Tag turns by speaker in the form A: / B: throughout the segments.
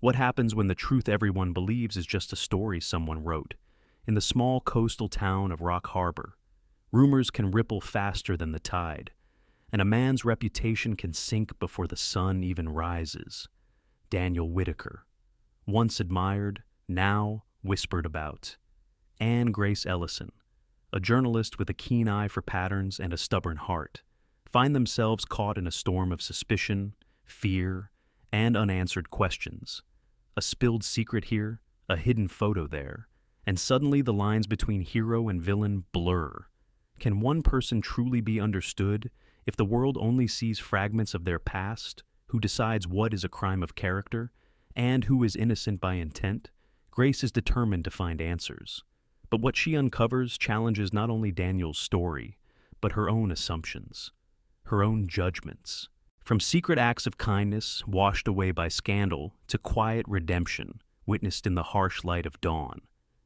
A: What happens when the truth everyone believes is just a story someone wrote? In the small coastal town of Rock Harbor, rumors can ripple faster than the tide, and a man's reputation can sink before the sun even rises. Daniel Whitaker, once admired, now whispered about. And Grace Ellison, a journalist with a keen eye for patterns and a stubborn heart, find themselves caught in a storm of suspicion, fear, and unanswered questions. A spilled secret here, a hidden photo there, and suddenly the lines between hero and villain blur. Can one person truly be understood if the world only sees fragments of their past? Who decides what is a crime of character, and who is innocent by intent? Grace is determined to find answers. But what she uncovers challenges not only Daniel's story, but her own assumptions, her own judgments. From secret acts of kindness washed away by scandal to quiet redemption witnessed in the harsh light of dawn,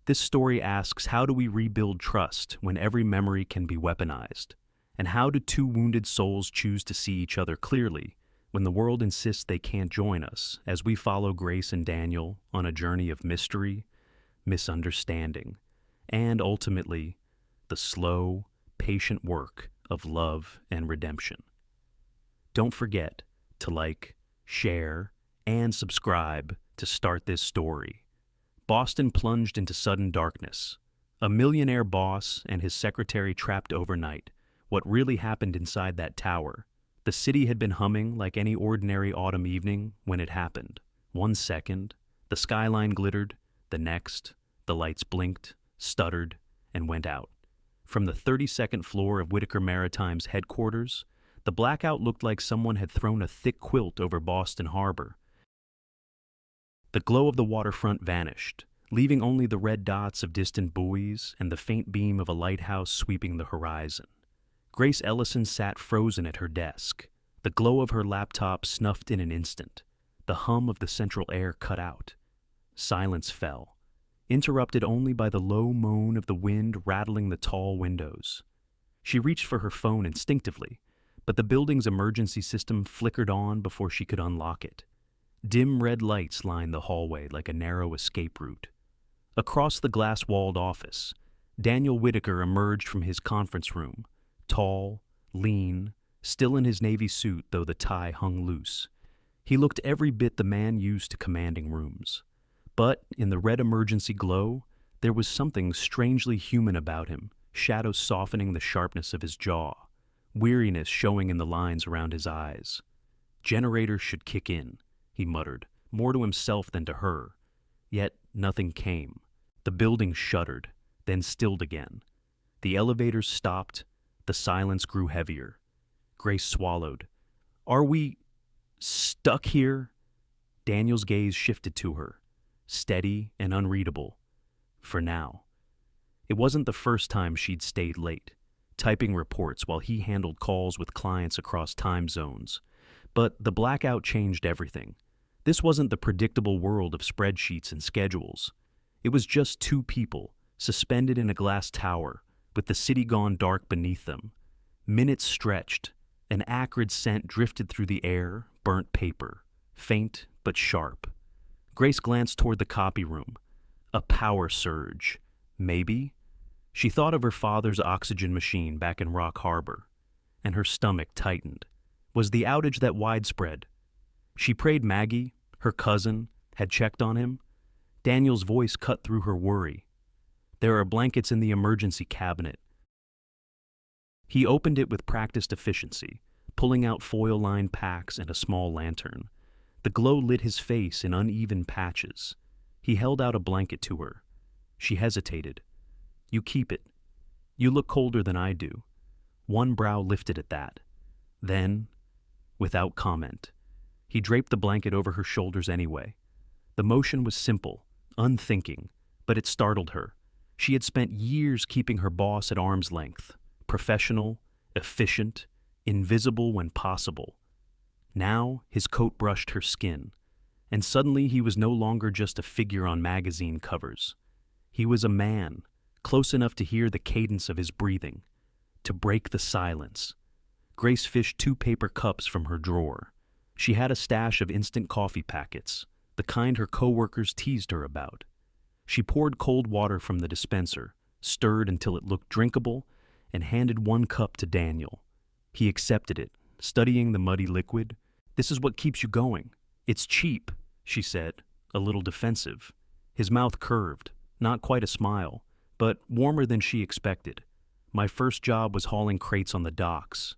A: this story asks, how do we rebuild trust when every memory can be weaponized? And how do two wounded souls choose to see each other clearly when the world insists they can't join us, as we follow Grace and Daniel on a journey of mystery, misunderstanding, and ultimately, the slow, patient work of love and redemption? Don't forget to like, share, and subscribe to start this story. Boston plunged into sudden darkness. A millionaire boss and his secretary trapped overnight. What really happened inside that tower? The city had been humming like any ordinary autumn evening when it happened. 1 second, the skyline glittered. The next, the lights blinked, stuttered, and went out. From the 32nd floor of Whitaker Maritime's headquarters, the blackout looked like someone had thrown a thick quilt over Boston Harbor. The glow of the waterfront vanished, leaving only the red dots of distant buoys and the faint beam of a lighthouse sweeping the horizon. Grace Ellison sat frozen at her desk, the glow of her laptop snuffed in an instant. The hum of the central air cut out. Silence fell, interrupted only by the low moan of the wind rattling the tall windows. She reached for her phone instinctively, but the building's emergency system flickered on before she could unlock it. Dim red lights lined the hallway like a narrow escape route. Across the glass-walled office, Daniel Whitaker emerged from his conference room, tall, lean, still in his navy suit though the tie hung loose. He looked every bit the man used to commanding rooms. But in the red emergency glow, there was something strangely human about him, shadows softening the sharpness of his jaw, weariness showing in the lines around his eyes. Generators should kick in, he muttered, more to himself than to her. Yet nothing came. The building shuddered, then stilled again. The elevators stopped. The silence grew heavier. Grace swallowed. Are we stuck here? Daniel's gaze shifted to her, steady and unreadable. For now. It wasn't the first time she'd stayed late, typing reports while he handled calls with clients across time zones. But the blackout changed everything. This wasn't the predictable world of spreadsheets and schedules. It was just two people, suspended in a glass tower, with the city gone dark beneath them. Minutes stretched. An acrid scent drifted through the air, burnt paper, faint but sharp. Grace glanced toward the copy room. A power surge. Maybe? She thought of her father's oxygen machine back in Rock Harbor, and her stomach tightened. Was the outage that widespread? She prayed Maggie, her cousin, had checked on him. Daniel's voice cut through her worry. There are blankets in the emergency cabinet. He opened it with practiced efficiency, pulling out foil-lined packs and a small lantern. The glow lit his face in uneven patches. He held out a blanket to her. She hesitated. You keep it. You look colder than I do. One brow lifted at that. Then, without comment, he draped the blanket over her shoulders anyway. The motion was simple, unthinking, but it startled her. She had spent years keeping her boss at arm's length, professional, efficient, invisible when possible. Now his coat brushed her skin, and suddenly he was no longer just a figure on magazine covers. He was a man, close enough to hear the cadence of his breathing, to break the silence. Grace fished 2 paper cups from her drawer. She had a stash of instant coffee packets, the kind her coworkers teased her about. She poured cold water from the dispenser, stirred until it looked drinkable, and handed one cup to Daniel. He accepted it, studying the muddy liquid. "This is what keeps you going. It's cheap," she said, a little defensive. His mouth curved, not quite a smile, but warmer than she expected. "My first job was hauling crates on the docks.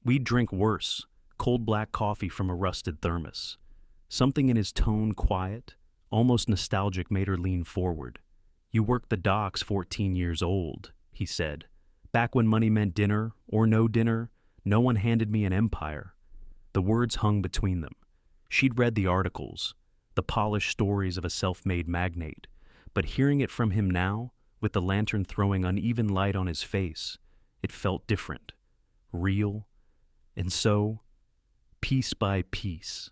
A: We'd drink worse, cold black coffee from a rusted thermos." Something in his tone, quiet, almost nostalgic, made her lean forward. "You worked the docks 14 years old," he said. "Back when money meant dinner or no dinner, no one handed me an empire." The words hung between them. She'd read the articles, the polished stories of a self-made magnate, but hearing it from him now, with the lantern throwing uneven light on his face, it felt different, real. And so, piece by piece,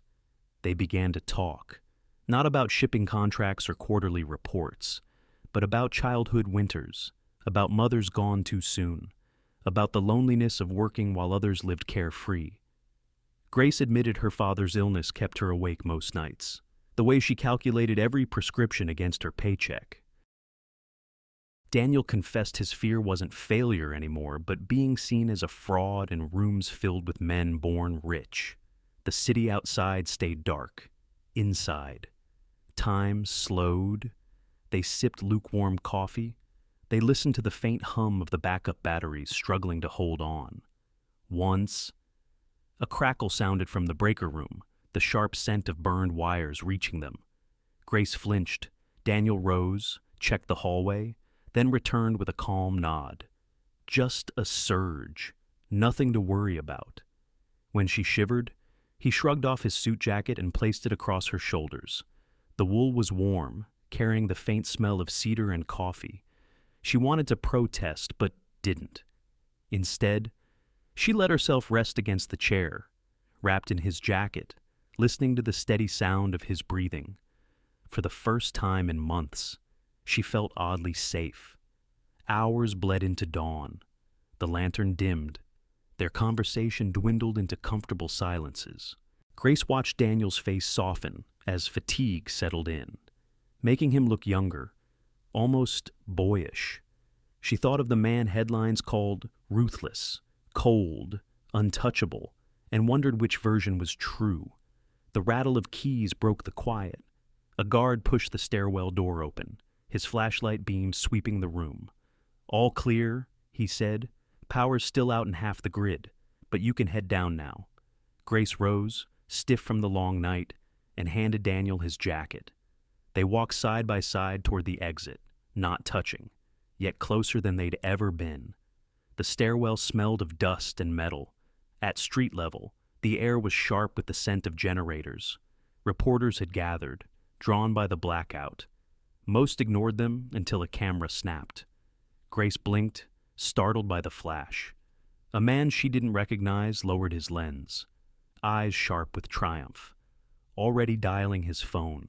A: they began to talk, not about shipping contracts or quarterly reports, but about childhood winters, about mothers gone too soon, about the loneliness of working while others lived carefree. Grace admitted her father's illness kept her awake most nights, the way she calculated every prescription against her paycheck. Daniel confessed his fear wasn't failure anymore, but being seen as a fraud in rooms filled with men born rich. The city outside stayed dark. Inside, time slowed. They sipped lukewarm coffee. They listened to the faint hum of the backup batteries struggling to hold on. Once, a crackle sounded from the breaker room, the sharp scent of burned wires reaching them. Grace flinched. Daniel rose, checked the hallway, then returned with a calm nod. Just a surge, nothing to worry about. When she shivered, he shrugged off his suit jacket and placed it across her shoulders. The wool was warm, carrying the faint smell of cedar and coffee. She wanted to protest, but didn't. Instead, she let herself rest against the chair, wrapped in his jacket, listening to the steady sound of his breathing. For the first time in months, she felt oddly safe. Hours bled into dawn. The lantern dimmed. Their conversation dwindled into comfortable silences. Grace watched Daniel's face soften as fatigue settled in, making him look younger, almost boyish. She thought of the man headlines called ruthless, cold, untouchable, and wondered which version was true. The rattle of keys broke the quiet. A guard pushed the stairwell door open, his flashlight beam sweeping the room. "All clear," he said. "Power's still out in half the grid, but you can head down now." Grace rose, stiff from the long night, and handed Daniel his jacket. They walked side by side toward the exit, not touching, yet closer than they'd ever been. The stairwell smelled of dust and metal. At street level, the air was sharp with the scent of generators. Reporters had gathered, drawn by the blackout. Most ignored them until a camera snapped. Grace blinked, startled by the flash. A man she didn't recognize lowered his lens, eyes sharp with triumph, already dialing his phone.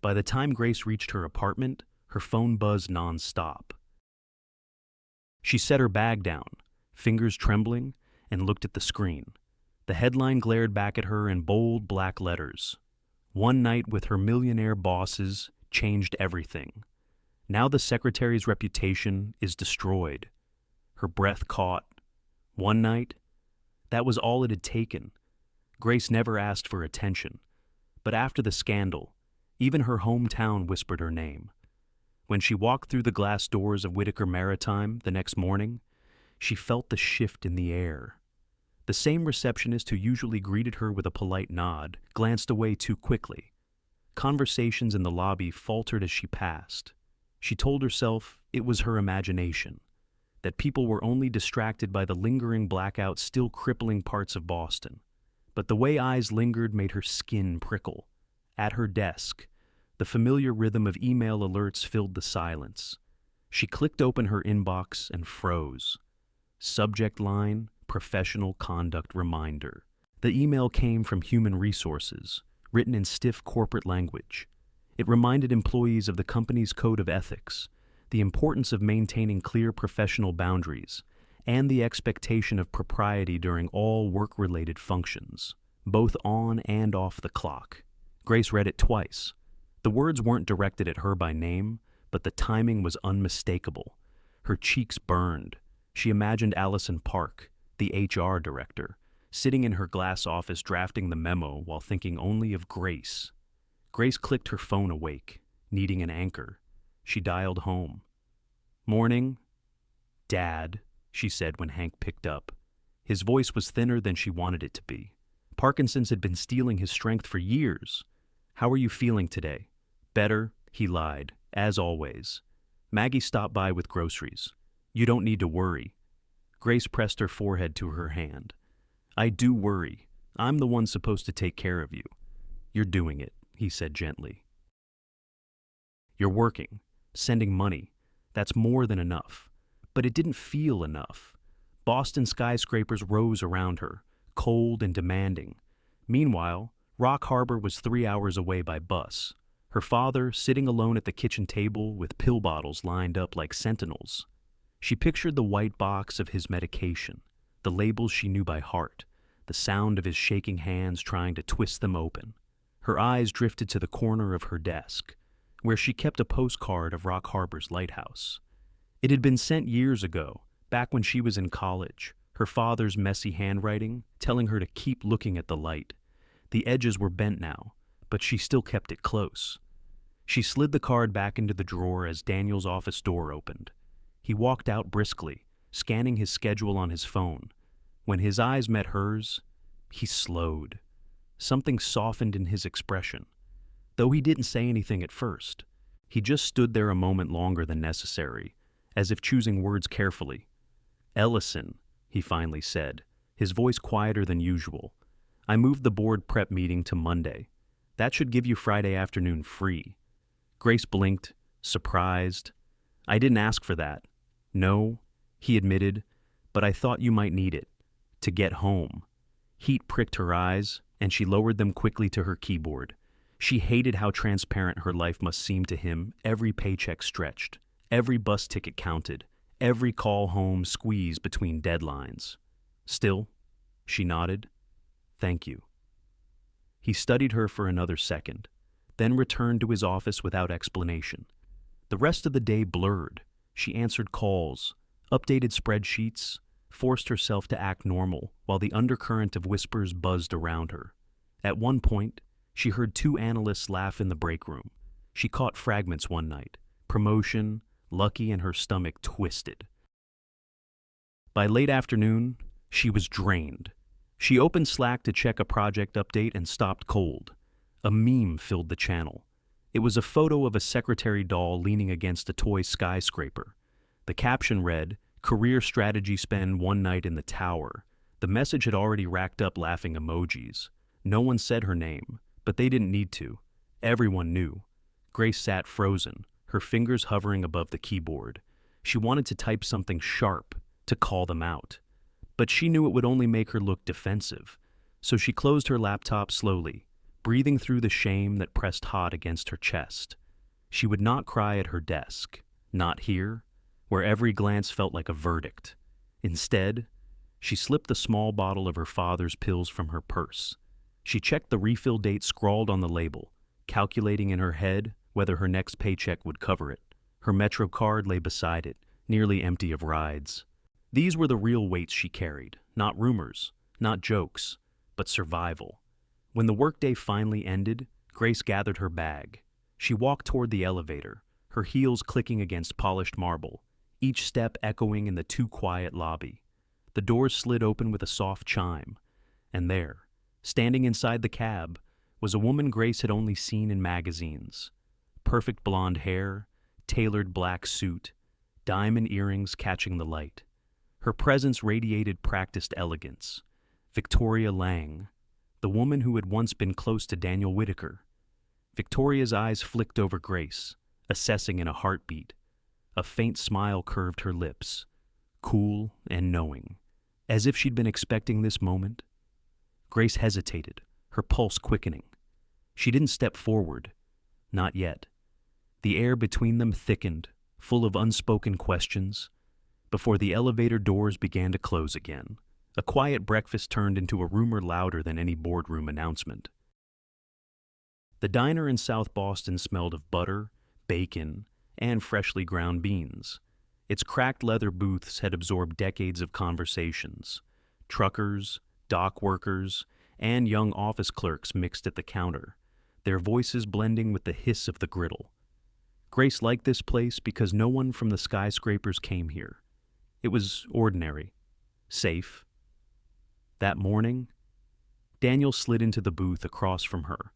A: By the time Grace reached her apartment, her phone buzzed non-stop. She set her bag down, fingers trembling, and looked at the screen. The headline glared back at her in bold black letters. One night with her millionaire bosses changed everything. Now the secretary's reputation is destroyed. Her breath caught. One night? That was all it had taken. Grace never asked for attention. But after the scandal, even her hometown whispered her name. When she walked through the glass doors of Whitaker Maritime the next morning, she felt the shift in the air. The same receptionist who usually greeted her with a polite nod glanced away too quickly. Conversations in the lobby faltered as she passed. She told herself it was her imagination, that people were only distracted by the lingering blackout still crippling parts of Boston. But the way eyes lingered made her skin prickle. At her desk, the familiar rhythm of email alerts filled the silence. She clicked open her inbox and froze. Subject line, professional conduct reminder. The email came from Human Resources, written in stiff corporate language. It reminded employees of the company's code of ethics, the importance of maintaining clear professional boundaries, and the expectation of propriety during all work-related functions, both on and off the clock. Grace read it twice, The words weren't directed at her by name, but the timing was unmistakable. Her cheeks burned. She imagined Allison Park, the HR director, sitting in her glass office drafting the memo while thinking only of Grace. Grace clicked her phone awake, needing an anchor. She dialed home. "Morning." "Dad," she said when Hank picked up. His voice was thinner than she wanted it to be. Parkinson's had been stealing his strength for years. "How are you feeling today?" "Better," he lied, as always. "Maggie stopped by with groceries. You don't need to worry." Grace pressed her forehead to her hand. "I do worry. I'm the one supposed to take care of you." "You're doing it," he said gently. "You're working, sending money. That's more than enough." But it didn't feel enough. Boston skyscrapers rose around her, cold and demanding. Meanwhile, Rock Harbor was 3 hours away by bus. Her father sitting alone at the kitchen table with pill bottles lined up like sentinels. She pictured the white box of his medication, the labels she knew by heart, the sound of his shaking hands trying to twist them open. Her eyes drifted to the corner of her desk, where she kept a postcard of Rock Harbor's lighthouse. It had been sent years ago, back when she was in college, her father's messy handwriting telling her to keep looking at the light. The edges were bent now, but she still kept it close. She slid the card back into the drawer as Daniel's office door opened. He walked out briskly, scanning his schedule on his phone. When his eyes met hers, he slowed. Something softened in his expression. Though he didn't say anything at first, he just stood there a moment longer than necessary, as if choosing words carefully. "Ellison," he finally said, his voice quieter than usual. "I moved the board prep meeting to Monday. That should give you Friday afternoon free." Grace blinked, surprised. "I didn't ask for that." "No," he admitted, "but I thought you might need it. To get home." Heat pricked her eyes, and she lowered them quickly to her keyboard. She hated how transparent her life must seem to him, every paycheck stretched, every bus ticket counted, every call home squeezed between deadlines. "Still?" She nodded. "Thank you." He studied her for another second, then returned to his office without explanation. The rest of the day blurred. She answered calls, updated spreadsheets, forced herself to act normal while the undercurrent of whispers buzzed around her. At one point, she heard 2 analysts laugh in the break room. She caught fragments one night. Promotion, lucky, and her stomach twisted. By late afternoon, she was drained. She opened Slack to check a project update and stopped cold. A meme filled the channel. It was a photo of a secretary doll leaning against a toy skyscraper. The caption read, "Career strategy spend one night in the tower." The message had already racked up laughing emojis. No one said her name, but they didn't need to. Everyone knew. Grace sat frozen, her fingers hovering above the keyboard. She wanted to type something sharp, to call them out. But she knew it would only make her look defensive, so she closed her laptop slowly, breathing through the shame that pressed hot against her chest. She would not cry at her desk, not here, where every glance felt like a verdict. Instead, she slipped the small bottle of her father's pills from her purse. She checked the refill date scrawled on the label, calculating in her head whether her next paycheck would cover it. Her Metro card lay beside it, nearly empty of rides. These were the real weights she carried, not rumors, not jokes, but survival. When the workday finally ended, Grace gathered her bag. She walked toward the elevator, her heels clicking against polished marble, each step echoing in the too-quiet lobby. The doors slid open with a soft chime, and there, standing inside the cab, was a woman Grace had only seen in magazines. Perfect blonde hair, tailored black suit, diamond earrings catching the light. Her presence radiated practiced elegance. Victoria Lang, the woman who had once been close to Daniel Whitaker. Victoria's eyes flicked over Grace, assessing in a heartbeat. A faint smile curved her lips, cool and knowing, as if she'd been expecting this moment. Grace hesitated, her pulse quickening. She didn't step forward, not yet. The air between them thickened, full of unspoken questions, before the elevator doors began to close again. A quiet breakfast turned into a rumor louder than any boardroom announcement. The diner in South Boston smelled of butter, bacon, and freshly ground beans. Its cracked leather booths had absorbed decades of conversations. Truckers, dock workers, and young office clerks mixed at the counter, their voices blending with the hiss of the griddle. Grace liked this place because no one from the skyscrapers came here. It was ordinary, safe. That morning, Daniel slid into the booth across from her.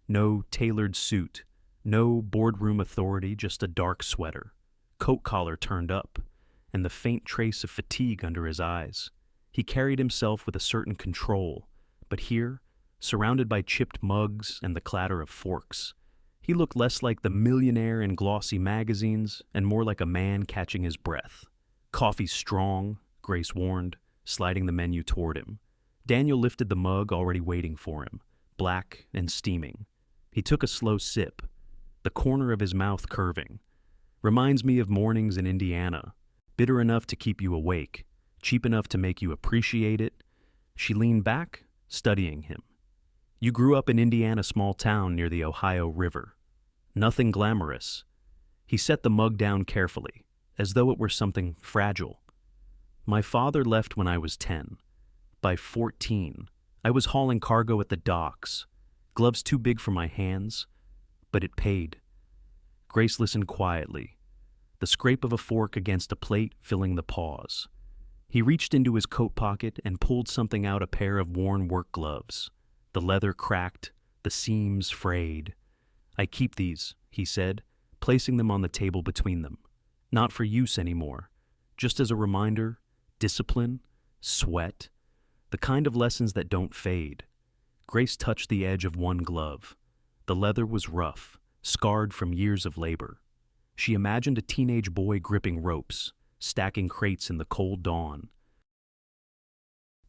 A: No tailored suit, no boardroom authority, just a dark sweater, coat collar turned up, and the faint trace of fatigue under his eyes. He carried himself with a certain control, but here, surrounded by chipped mugs and the clatter of forks, he looked less like the Millionaire in glossy magazines and more like a man catching his breath. "Coffee's strong," Grace warned, sliding the menu toward him. Daniel lifted the mug already waiting for him, black and steaming. He took a slow sip, the corner of his mouth curving. "Reminds me of mornings in Indiana, bitter enough to keep you awake, cheap enough to make you appreciate it." She leaned back, studying him. "You grew up in Indiana small town near the Ohio River. Nothing glamorous." He set the mug down carefully, as though it were something fragile. "My father left when I was 10. By 14, I was hauling cargo at the docks, gloves too big for my hands, but it paid." Grace listened quietly, the scrape of a fork against a plate filling the pause. He reached into his coat pocket and pulled something out, a pair of worn work gloves. The leather cracked, the seams frayed. "I keep these," he said, placing them on the table between them. "Not for use anymore, just as a reminder, discipline, sweat, the kind of lessons that don't fade." Grace touched the edge of one glove. The leather was rough, scarred from years of labor. She imagined a teenage boy gripping ropes, stacking crates in the cold dawn.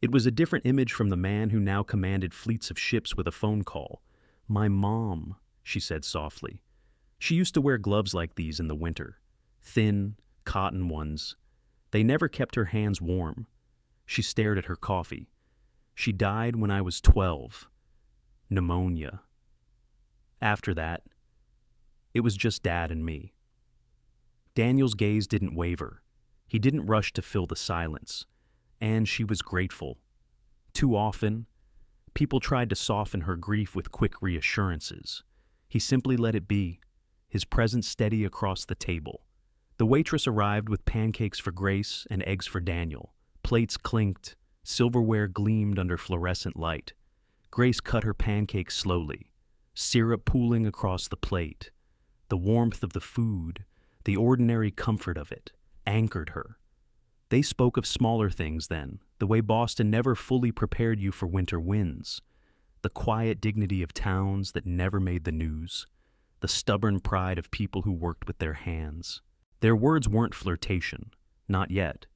A: It was a different image from the man who now commanded fleets of ships with a phone call. "My mom," she said softly. She used to wear gloves like these in the winter, thin, cotton ones. They never kept her hands warm. She stared at her coffee. "She died when I was 12. Pneumonia. After that, it was just Dad and me." Daniel's gaze didn't waver. He didn't rush to fill the silence, and she was grateful. Too often, people tried to soften her grief with quick reassurances. He simply let it be, his presence steady across the table. The waitress arrived with pancakes for Grace and eggs for Daniel. Plates clinked, silverware gleamed under fluorescent light. Grace cut her pancakes slowly, syrup pooling across the plate. The warmth of the food, the ordinary comfort of it, anchored her. They spoke of smaller things then, the way Boston never fully prepared you for winter winds, the quiet dignity of towns that never made the news, the stubborn pride of people who worked with their hands. Their words weren't flirtation, not yet,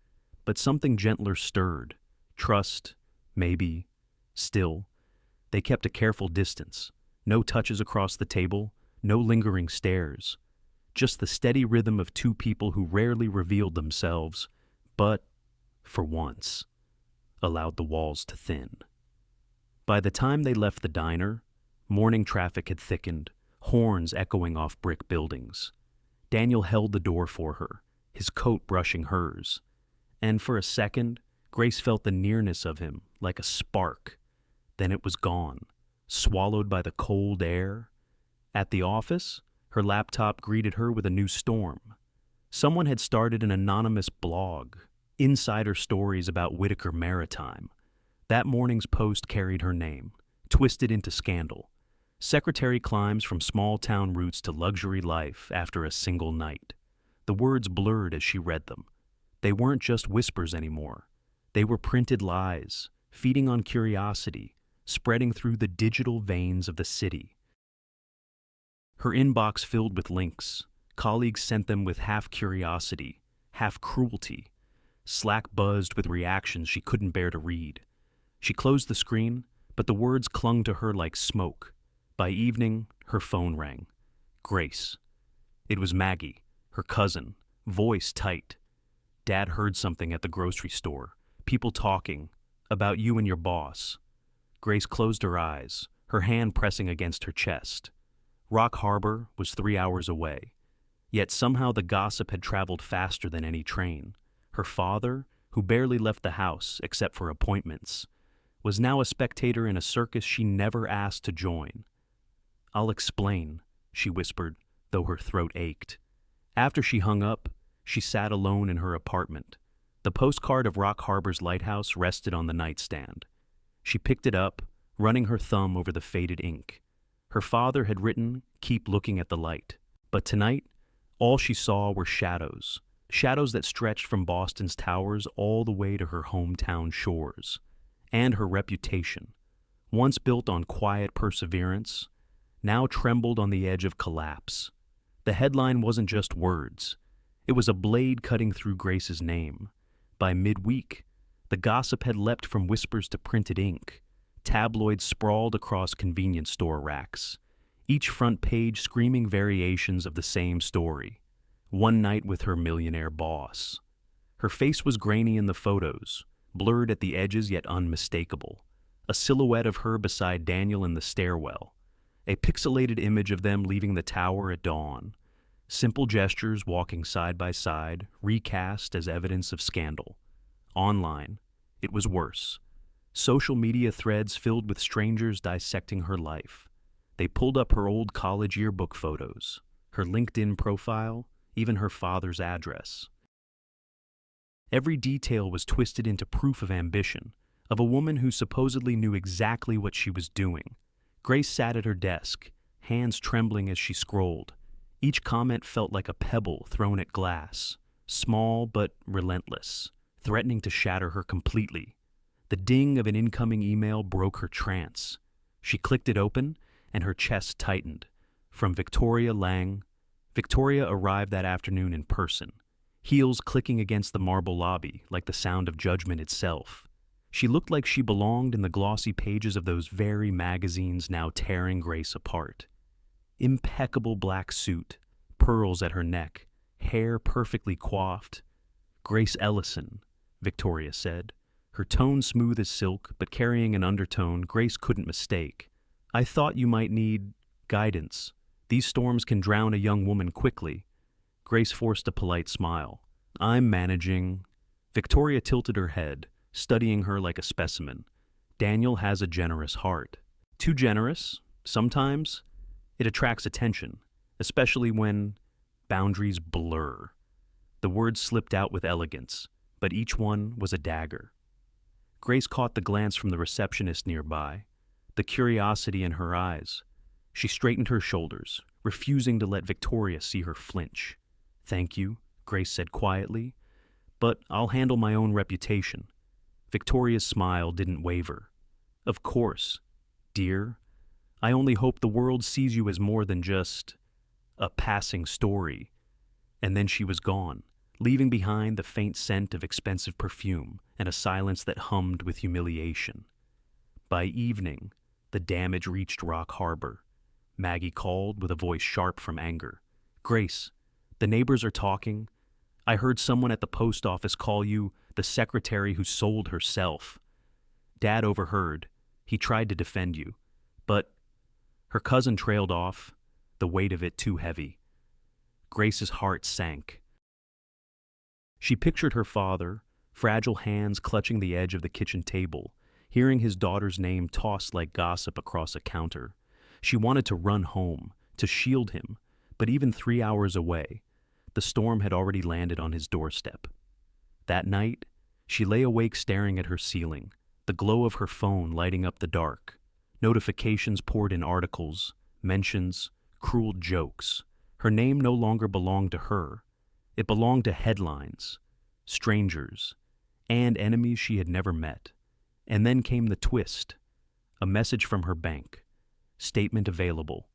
A: but something gentler stirred. Trust, maybe, still. They kept a careful distance, no touches across the table, no lingering stares. Just the steady rhythm of two people who rarely revealed themselves, but, for once, allowed the walls to thin. By the time they left the diner, morning traffic had thickened, horns echoing off brick buildings. Daniel held the door for her, his coat brushing hers, and for a second, Grace felt the nearness of him like a spark. Then it was gone, swallowed by the cold air. At the office, her laptop greeted her with a new storm. Someone had started an anonymous blog, insider stories about Whitaker Maritime. That morning's post carried her name, twisted into scandal. Secretary climbs from small-town roots to luxury life after a single night. The words blurred as she read them. They weren't just whispers anymore. They were printed lies, feeding on curiosity, spreading through the digital veins of the city. Her inbox filled with links. Colleagues sent them with half curiosity, half cruelty. Slack buzzed with reactions she couldn't bear to read. She closed the screen, but the words clung to her like smoke. By evening, her phone rang. Grace. It was Maggie, her cousin, voice tight. "Dad heard something at the grocery store. People talking. About you and your boss." Grace closed her eyes, her hand pressing against her chest. Rock Harbor was 3 hours away, yet somehow the gossip had traveled faster than any train. Her father, who barely left the house except for appointments, was now a spectator in a circus she never asked to join. "I'll explain," she whispered, though her throat ached. After she hung up, she sat alone in her apartment. The postcard of Rock Harbor's lighthouse rested on the nightstand. She picked it up, running her thumb over the faded ink. Her father had written, "Keep looking at the light." But tonight, all she saw were shadows. Shadows that stretched from Boston's towers all the way to her hometown shores. And her reputation, once built on quiet perseverance, now trembled on the edge of collapse. The headline wasn't just words. It was a blade cutting through Grace's name. By midweek, the gossip had leapt from whispers to printed ink. Tabloids sprawled across convenience store racks, each front page screaming variations of the same story. One night with her millionaire boss. Her face was grainy in the photos, blurred at the edges yet unmistakable. A silhouette of her beside Daniel in the stairwell. A pixelated image of them leaving the tower at dawn. Simple gestures walking side by side, recast as evidence of scandal. Online, it was worse. Social media threads filled with strangers dissecting her life. They pulled up her old college yearbook photos, her LinkedIn profile, even her father's address. Every detail was twisted into proof of ambition, of a woman who supposedly knew exactly what she was doing. Grace sat at her desk, hands trembling as she scrolled. Each comment felt like a pebble thrown at glass, small but relentless, threatening to shatter her completely. The ding of an incoming email broke her trance. She clicked it open, and her chest tightened. From Victoria Lang. Victoria arrived that afternoon in person, heels clicking against the marble lobby like the sound of judgment itself. She looked like she belonged in the glossy pages of those very magazines now tearing Grace apart. Impeccable black suit, pearls at her neck, hair perfectly coiffed. "Grace Ellison," Victoria said, her tone smooth as silk but carrying an undertone Grace couldn't mistake. "I thought you might need guidance. These storms can drown a young woman quickly." Grace forced a polite smile. "I'm managing." Victoria tilted her head, studying her like a specimen. "Daniel has a generous heart. Too generous, sometimes. It attracts attention, especially when boundaries blur." The words slipped out with elegance, but each one was a dagger. Grace caught the glance from the receptionist nearby, the curiosity in her eyes. She straightened her shoulders, refusing to let Victoria see her flinch. "Thank you," Grace said quietly, "but I'll handle my own reputation." Victoria's smile didn't waver. "Of course, dear. I only hope the world sees you as more than just a passing story." And then she was gone, leaving behind the faint scent of expensive perfume and a silence that hummed with humiliation. By evening, the damage reached Rock Harbor. Maggie called with a voice sharp from anger. "Grace, the neighbors are talking. I heard someone at the post office call you the secretary who sold herself. Dad overheard. He tried to defend you. But..." Her cousin trailed off, the weight of it too heavy. Grace's heart sank. She pictured her father, fragile hands clutching the edge of the kitchen table, hearing his daughter's name tossed like gossip across a counter. She wanted to run home, to shield him, but even 3 hours away, the storm had already landed on his doorstep. That night, she lay awake staring at her ceiling, the glow of her phone lighting up the dark. Notifications poured in articles, mentions, cruel jokes. Her name no longer belonged to her. It belonged to headlines, strangers, and enemies she had never met. And then came the twist. A message from her bank. Statement available.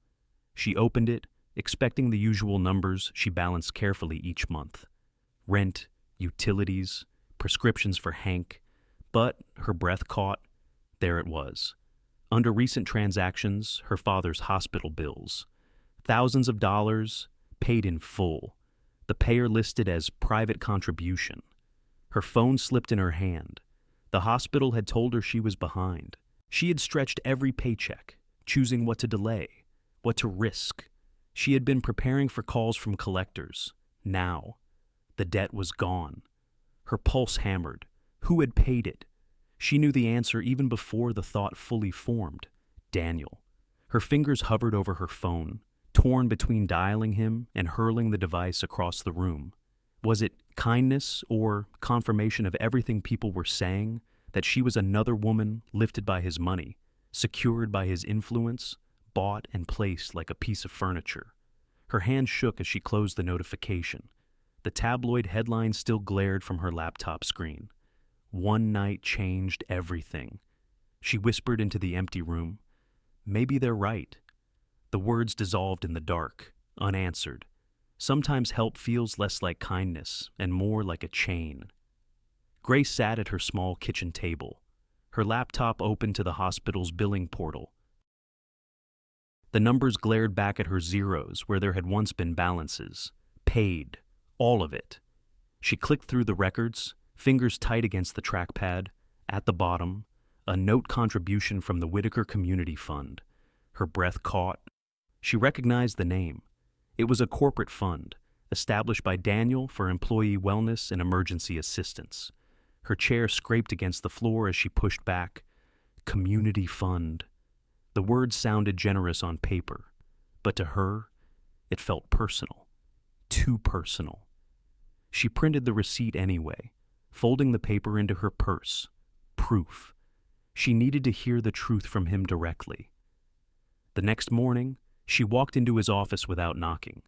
A: She opened it, expecting the usual numbers she balanced carefully each month. Rent, utilities, prescriptions for Hank. But her breath caught. There it was. Under recent transactions, her father's hospital bills. Thousands of dollars, paid in full. The payer listed as private contribution. Her phone slipped in her hand. The hospital had told her she was behind. She had stretched every paycheck, choosing what to delay, what to risk. She had been preparing for calls from collectors. Now, the debt was gone. Her pulse hammered. Who had paid it? She knew the answer even before the thought fully formed. Daniel. Her fingers hovered over her phone, torn between dialing him and hurling the device across the room. Was it kindness or confirmation of everything people were saying, that she was another woman lifted by his money, secured by his influence, bought and placed like a piece of furniture? Her hand shook as she closed the notification. The tabloid headline still glared from her laptop screen. One night changed everything. She whispered into the empty room, "Maybe they're right." The words dissolved in the dark, unanswered. Sometimes help feels less like kindness and more like a chain. Grace sat at her small kitchen table, her laptop open to the hospital's billing portal. The numbers glared back at her zeros where there had once been balances. Paid. All of it. She clicked through the records, fingers tight against the trackpad. At the bottom, a note contribution from the Whitaker Community Fund. Her breath caught. She recognized the name. It was a corporate fund, established by Daniel for employee wellness and emergency assistance. Her chair scraped against the floor as she pushed back. Community Fund. The words sounded generous on paper, but to her, it felt personal. Too personal. She printed the receipt anyway, folding the paper into her purse. Proof. She needed to hear the truth from him directly. The next morning, she walked into his office without knocking.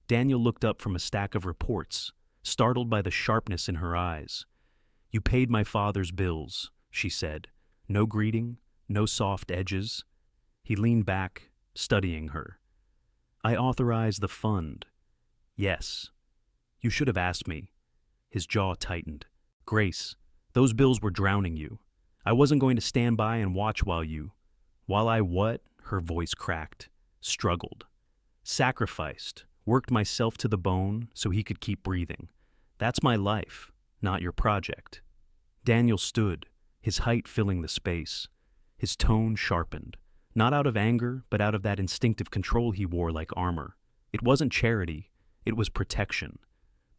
A: Daniel looked up from a stack of reports, startled by the sharpness in her eyes. "You paid my father's bills," she said. No greeting, no soft edges. He leaned back, studying her. "I authorized the fund." "Yes." "You should have asked me." His jaw tightened. "Grace, those bills were drowning you. I wasn't going to stand by and watch while I what?" Her voice cracked. Struggled. "Sacrificed. Worked myself to the bone so he could keep breathing. That's my life, not your project." Daniel stood, his height filling the space. His tone sharpened, not out of anger, but out of that instinctive control he wore like armor. It wasn't charity, it was protection.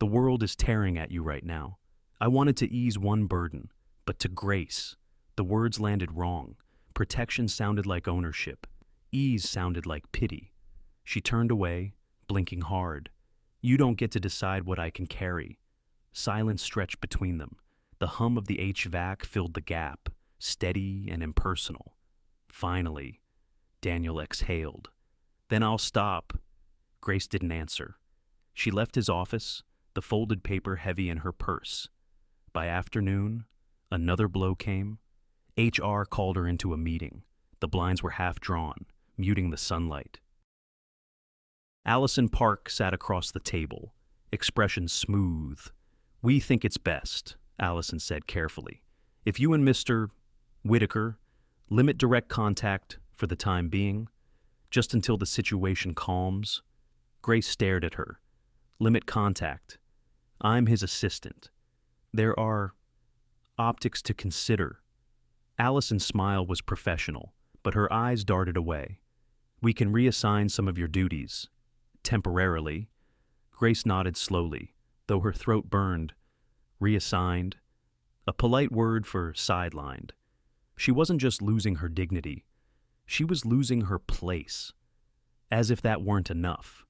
A: The world is tearing at you right now. I wanted to ease one burden, but to Grace, the words landed wrong. Protection sounded like ownership. Ease sounded like pity. She turned away, blinking hard. "You don't get to decide what I can carry." Silence stretched between them. The hum of the HVAC filled the gap, steady and impersonal. Finally, Daniel exhaled. "Then I'll stop." Grace didn't answer. She left his office, the folded paper heavy in her purse. By afternoon, another blow came. HR called her into a meeting. The blinds were half drawn, muting the sunlight. Allison Park sat across the table, expression smooth. "We think it's best," Allison said carefully. "If you and Mr. Whitaker limit direct contact for the time being, just until the situation calms." Grace stared at her. "Limit contact. I'm his assistant. There are optics to consider." Allison's smile was professional, but her eyes darted away. "We can reassign some of your duties. Temporarily." Grace nodded slowly, though her throat burned. Reassigned. A polite word for sidelined. She wasn't just losing her dignity. She was losing her place. As if that weren't enough.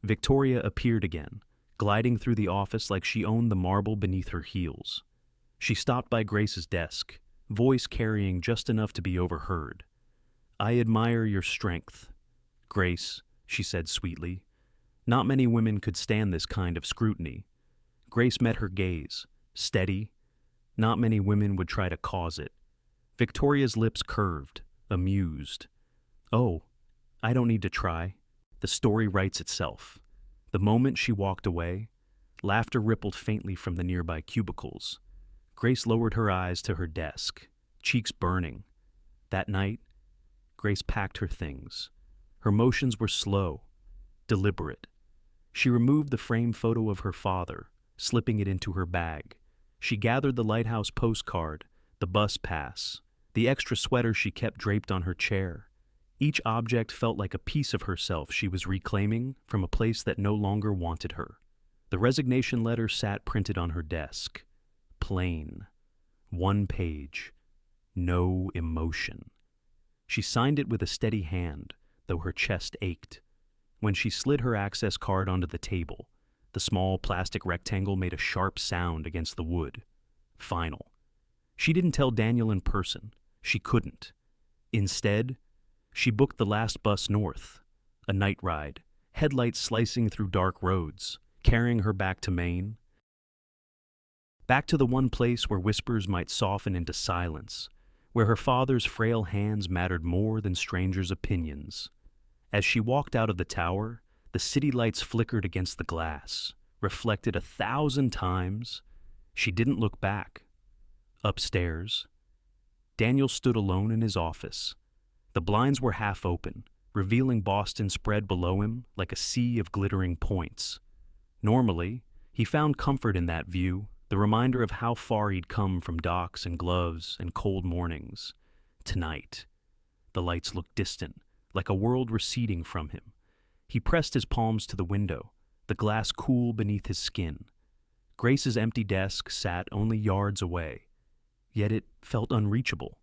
A: Victoria appeared again, gliding through the office like she owned the marble beneath her heels. She stopped by Grace's desk, voice carrying just enough to be overheard. "I admire your strength, Grace," she said sweetly. Not many women could stand this kind of scrutiny. Grace met her gaze, steady. Not many women would try to cause it. Victoria's lips curved, amused. "Oh, I don't need to try. The story writes itself." The moment she walked away, laughter rippled faintly from the nearby cubicles. Grace lowered her eyes to her desk, cheeks burning. That night, Grace packed her things. Her motions were slow, deliberate. She removed the framed photo of her father, slipping it into her bag. She gathered the lighthouse postcard, the bus pass, the extra sweater she kept draped on her chair. Each object felt like a piece of herself she was reclaiming from a place that no longer wanted her. The resignation letter sat printed on her desk. Plain. One page. No emotion. She signed it with a steady hand, though her chest ached. When she slid her access card onto the table, the small plastic rectangle made a sharp sound against the wood. Final. She didn't tell Daniel in person. She couldn't. Instead, she booked the last bus north, a night ride, headlights slicing through dark roads, carrying her back to Maine. Back to the one place where whispers might soften into silence, where her father's frail hands mattered more than strangers' opinions. As she walked out of the tower, the city lights flickered against the glass, reflected 1,000 times. She didn't look back. Upstairs, Daniel stood alone in his office. The blinds were half open, revealing Boston spread below him like a sea of glittering points. Normally, he found comfort in that view, the reminder of how far he'd come from docks and gloves and cold mornings. Tonight, the lights looked distant, like a world receding from him. He pressed his palms to the window, the glass cool beneath his skin. Grace's empty desk sat only yards away, yet it felt unreachable.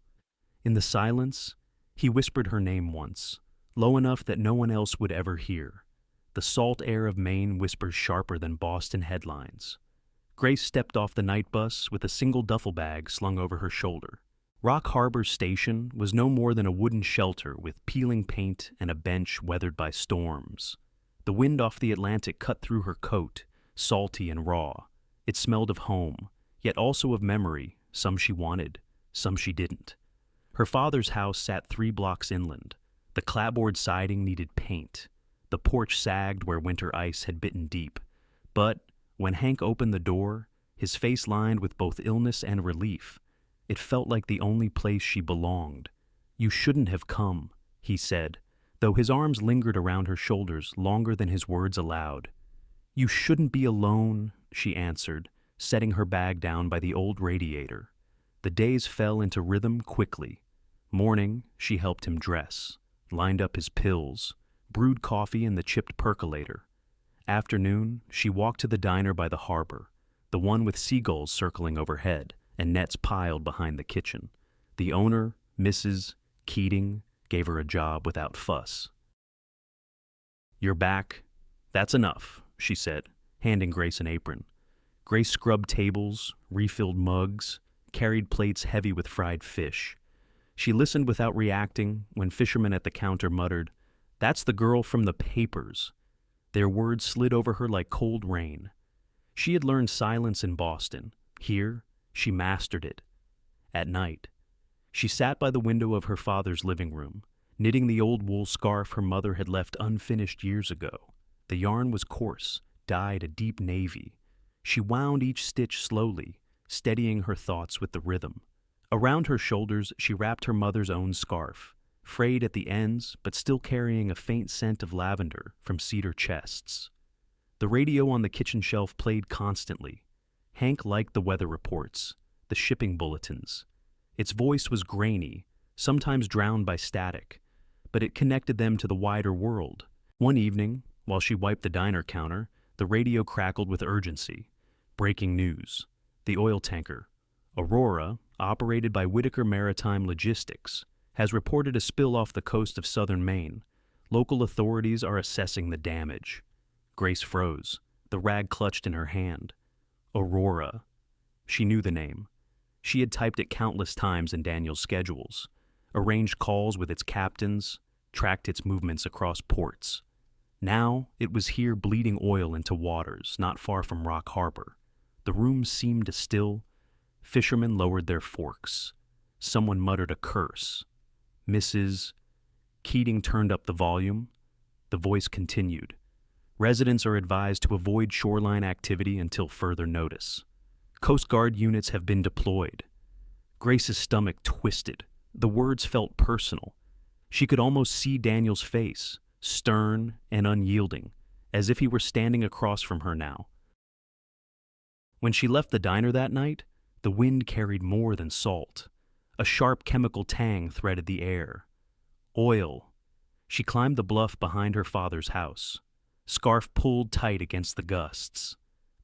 A: In the silence, he whispered her name once, low enough that no one else would ever hear. The salt air of Maine whispers sharper than Boston headlines. Grace stepped off the night bus with a single duffel bag slung over her shoulder. Rock Harbor Station was no more than a wooden shelter with peeling paint and a bench weathered by storms. The wind off the Atlantic cut through her coat, salty and raw. It smelled of home, yet also of memory, some she wanted, some she didn't. Her father's house sat 3 blocks inland. The clapboard siding needed paint. The porch sagged where winter ice had bitten deep. But when Hank opened the door, his face lined with both illness and relief. It felt like the only place she belonged. "You shouldn't have come," he said, though his arms lingered around her shoulders longer than his words allowed. "You shouldn't be alone," she answered, setting her bag down by the old radiator. The days fell into rhythm quickly. Morning, she helped him dress, lined up his pills, brewed coffee in the chipped percolator. Afternoon, she walked to the diner by the harbor, the one with seagulls circling overhead and nets piled behind the kitchen. The owner, Mrs. Keating, gave her a job without fuss. "You're back. That's enough," she said, handing Grace an apron. Grace scrubbed tables, refilled mugs, carried plates heavy with fried fish. She listened without reacting when fishermen at the counter muttered, "That's the girl from the papers." Their words slid over her like cold rain. She had learned silence in Boston. Here, she mastered it. At night, she sat by the window of her father's living room, knitting the old wool scarf her mother had left unfinished years ago. The yarn was coarse, dyed a deep navy. She wound each stitch slowly, steadying her thoughts with the rhythm. Around her shoulders, she wrapped her mother's own scarf, frayed at the ends but still carrying a faint scent of lavender from cedar chests. The radio on the kitchen shelf played constantly. Hank liked the weather reports, the shipping bulletins. Its voice was grainy, sometimes drowned by static, but it connected them to the wider world. One evening, while she wiped the diner counter, the radio crackled with urgency. Breaking news. The oil tanker, Aurora, operated by Whitaker Maritime Logistics, has reported a spill off the coast of southern Maine. Local authorities are assessing the damage. Grace froze, the rag clutched in her hand. Aurora. She knew the name. She had typed it countless times in Daniel's schedules, arranged calls with its captains, tracked its movements across ports. Now it was here bleeding oil into waters not far from Rock Harbor. The room seemed to still. Fishermen lowered their forks. Someone muttered a curse. Mrs. Keating turned up the volume. The voice continued. Residents are advised to avoid shoreline activity until further notice. Coast Guard units have been deployed. Grace's stomach twisted. The words felt personal. She could almost see Daniel's face, stern and unyielding, as if he were standing across from her now. When she left the diner that night, the wind carried more than salt. A sharp chemical tang threaded the air. Oil, She climbed the bluff behind her father's house. Scarf pulled tight against the gusts.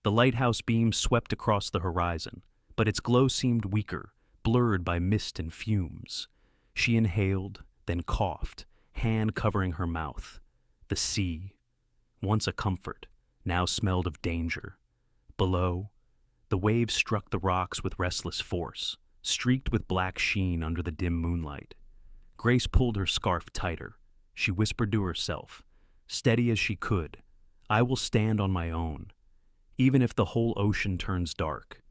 A: The lighthouse beam swept across the horizon, but its glow seemed weaker, blurred by mist and fumes. She inhaled, then coughed, hand covering her mouth. The sea, once a comfort, now smelled of danger. Below, the waves struck the rocks with restless force, streaked with black sheen under the dim moonlight. Grace pulled her scarf tighter. She whispered to herself, steady as she could, "I will stand on my own, even if the whole ocean turns dark."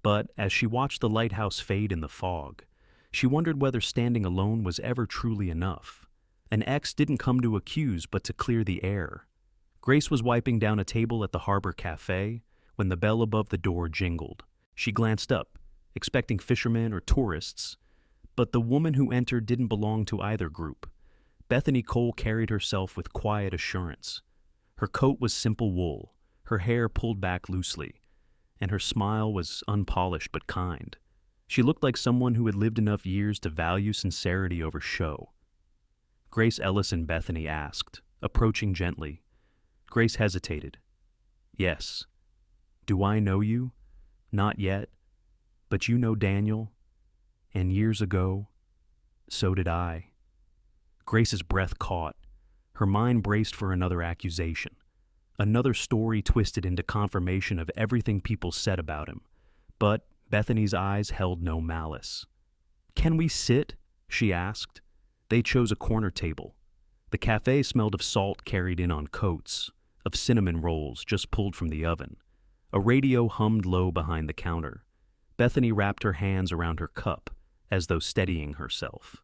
A: But as she watched the lighthouse fade in the fog, she wondered whether standing alone was ever truly enough. An ex didn't come to accuse but to clear the air. Grace was wiping down a table at the harbor cafe when the bell above the door jingled. She glanced up, expecting fishermen or tourists, but the woman who entered didn't belong to either group. Bethany Cole carried herself with quiet assurance. Her coat was simple wool, her hair pulled back loosely, and her smile was unpolished but kind. She looked like someone who had lived enough years to value sincerity over show. "Grace Ellison," Bethany asked, approaching gently. Grace hesitated. "Yes." "Do I know you?" "Not yet. But you know Daniel? And years ago, so did I." Grace's breath caught. Her mind braced for another accusation. Another story twisted into confirmation of everything people said about him. But Bethany's eyes held no malice. "Can we sit?" she asked. They chose a corner table. The cafe smelled of salt carried in on coats, of cinnamon rolls just pulled from the oven. A radio hummed low behind the counter. Bethany wrapped her hands around her cup, as though steadying herself.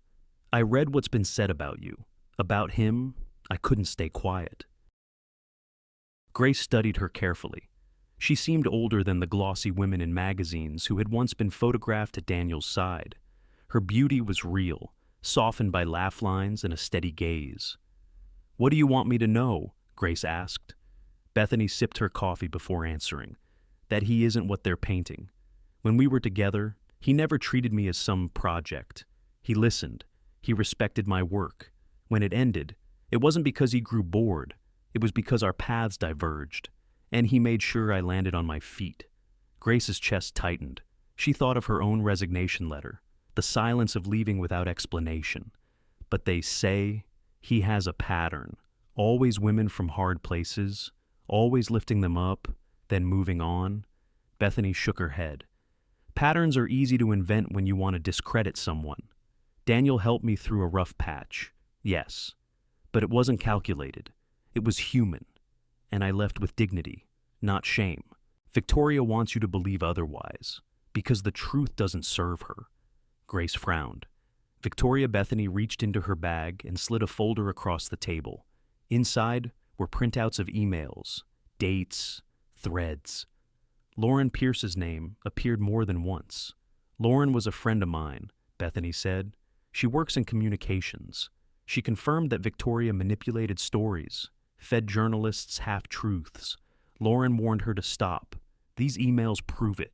A: "I read what's been said about you. About him, I couldn't stay quiet." Grace studied her carefully. She seemed older than the glossy women in magazines who had once been photographed at Daniel's side. Her beauty was real, softened by laugh lines and a steady gaze. "What do you want me to know?" Grace asked. Bethany sipped her coffee before answering. "That he isn't what they're painting. When we were together, he never treated me as some project. He listened. He respected my work. When it ended, it wasn't because he grew bored. It was because our paths diverged. And he made sure I landed on my feet." Grace's chest tightened. She thought of her own resignation letter, the silence of leaving without explanation. But they say he has a pattern. Always women from hard places, always lifting them up, then moving on. Bethany shook her head. "Patterns are easy to invent when you want to discredit someone. Daniel helped me through a rough patch, yes. But it wasn't calculated. It was human. And I left with dignity, not shame. Victoria wants you to believe otherwise, because the truth doesn't serve her." Grace frowned. Victoria Bethany reached into her bag and slid a folder across the table. Inside were printouts of emails, dates, threads. Lauren Pierce's name appeared more than once. "Lauren was a friend of mine," Bethany said. "She works in communications." She confirmed that Victoria manipulated stories, fed journalists half-truths. Lauren warned her to stop. "These emails prove it."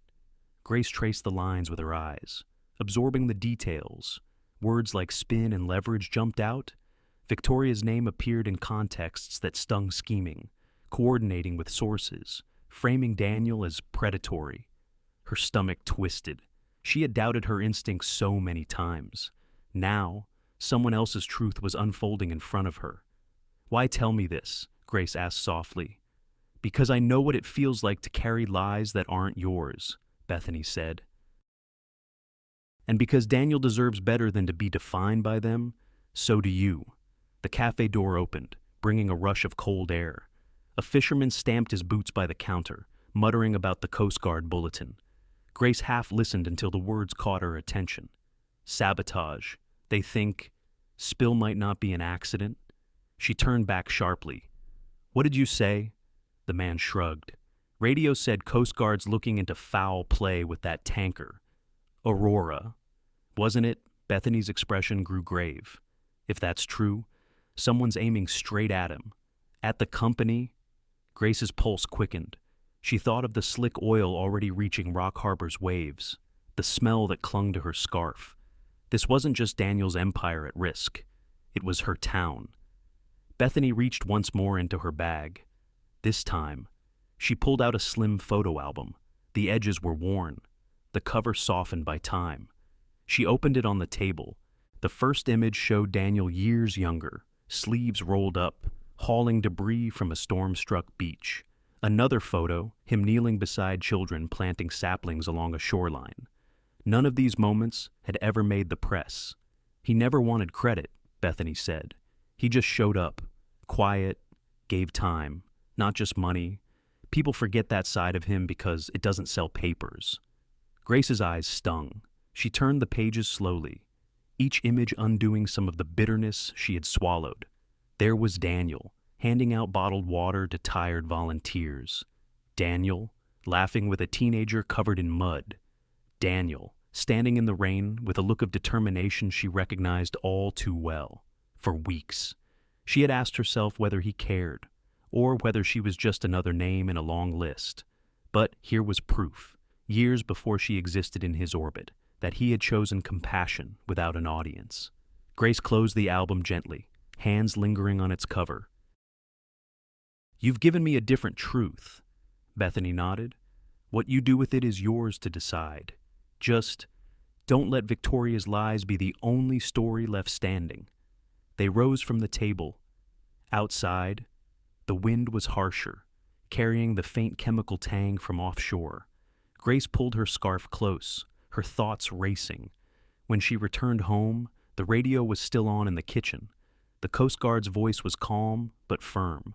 A: Grace traced the lines with her eyes, absorbing the details. Words like spin and leverage jumped out. Victoria's name appeared in contexts that stung scheming, coordinating with sources, framing Daniel as predatory. Her stomach twisted. She had doubted her instincts so many times. Now, someone else's truth was unfolding in front of her. "Why tell me this?" Grace asked softly. "Because I know what it feels like to carry lies that aren't yours," Bethany said. "And because Daniel deserves better than to be defined by them, so do you." The cafe door opened, bringing a rush of cold air. A fisherman stamped his boots by the counter, muttering about the Coast Guard bulletin. Grace half listened until the words caught her attention. "Sabotage. They think spill might not be an accident." She turned back sharply. "What did you say?" The man shrugged. "Radio said Coast Guard's looking into foul play with that tanker. Aurora. Wasn't it?" Bethany's expression grew grave. "If that's true, someone's aiming straight at him. At the company." Grace's pulse quickened. She thought of the slick oil already reaching Rock Harbor's waves, the smell that clung to her scarf. This wasn't just Daniel's empire at risk. It was her town. Bethany reached once more into her bag. This time, she pulled out a slim photo album. The edges were worn, the cover softened by time. She opened it on the table. The first image showed Daniel years younger, sleeves rolled up, hauling debris from a storm-struck beach. Another photo, him kneeling beside children planting saplings along a shoreline. None of these moments had ever made the press. He never wanted credit, Bethany said. He just showed up, quiet, gave time, not just money. People forget that side of him because it doesn't sell papers. Grace's eyes stung. She turned the pages slowly, each image undoing some of the bitterness she had swallowed. There was Daniel, handing out bottled water to tired volunteers. Daniel, laughing with a teenager covered in mud. Daniel, standing in the rain with a look of determination she recognized all too well. For weeks, she had asked herself whether he cared, or whether she was just another name in a long list. But here was proof, years before she existed in his orbit, that he had chosen compassion without an audience. Grace closed the album gently, hands lingering on its cover. "You've given me a different truth," Bethany nodded. "What you do with it is yours to decide. Just don't let Victoria's lies be the only story left standing." They rose from the table. Outside, the wind was harsher, carrying the faint chemical tang from offshore. Grace pulled her scarf close, her thoughts racing. When she returned home, the radio was still on in the kitchen. The Coast Guard's voice was calm but firm.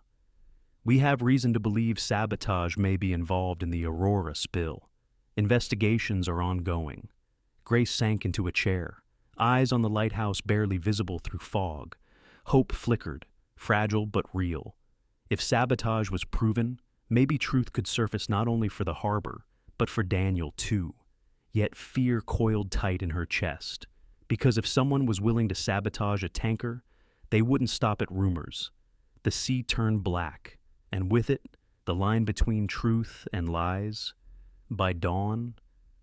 A: "We have reason to believe sabotage may be involved in the Aurora spill. Investigations are ongoing." Grace sank into a chair, eyes on the lighthouse barely visible through fog. Hope flickered, fragile but real. If sabotage was proven, maybe truth could surface not only for the harbor, but for Daniel too. Yet fear coiled tight in her chest, because if someone was willing to sabotage a tanker, they wouldn't stop at rumors. The sea turned black, and with it, the line between truth and lies. By dawn,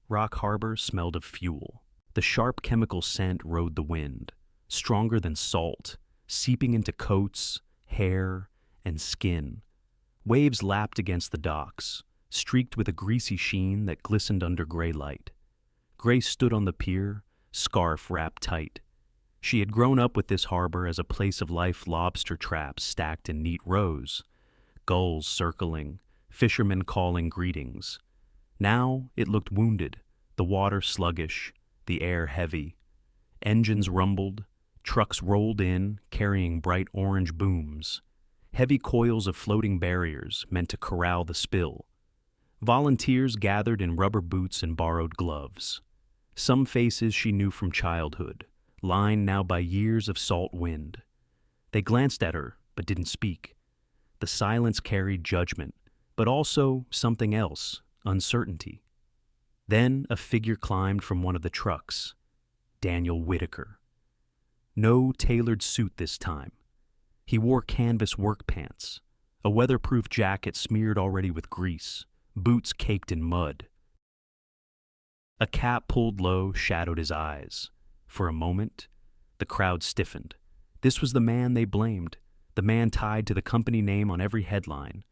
A: Rock Harbor smelled of fuel. The sharp chemical scent rode the wind, stronger than salt, seeping into coats, hair, and skin. Waves lapped against the docks, streaked with a greasy sheen that glistened under gray light. Grace stood on the pier, scarf wrapped tight. She had grown up with this harbor as a place of life, lobster traps stacked in neat rows, gulls circling, fishermen calling greetings. Now it looked wounded, the water sluggish, the air heavy. Engines rumbled, trucks rolled in, carrying bright orange booms. Heavy coils of floating barriers meant to corral the spill. Volunteers gathered in rubber boots and borrowed gloves. Some faces she knew from childhood, lined now by years of salt wind. They glanced at her, but didn't speak. The silence carried judgment, but also something else, uncertainty. Then a figure climbed from one of the trucks. Daniel Whitaker. No tailored suit this time. He wore canvas work pants, a weatherproof jacket smeared already with grease, boots caked in mud. A cap pulled low shadowed his eyes. For a moment, the crowd stiffened. This was the man they blamed, the man tied to the company name on every headline.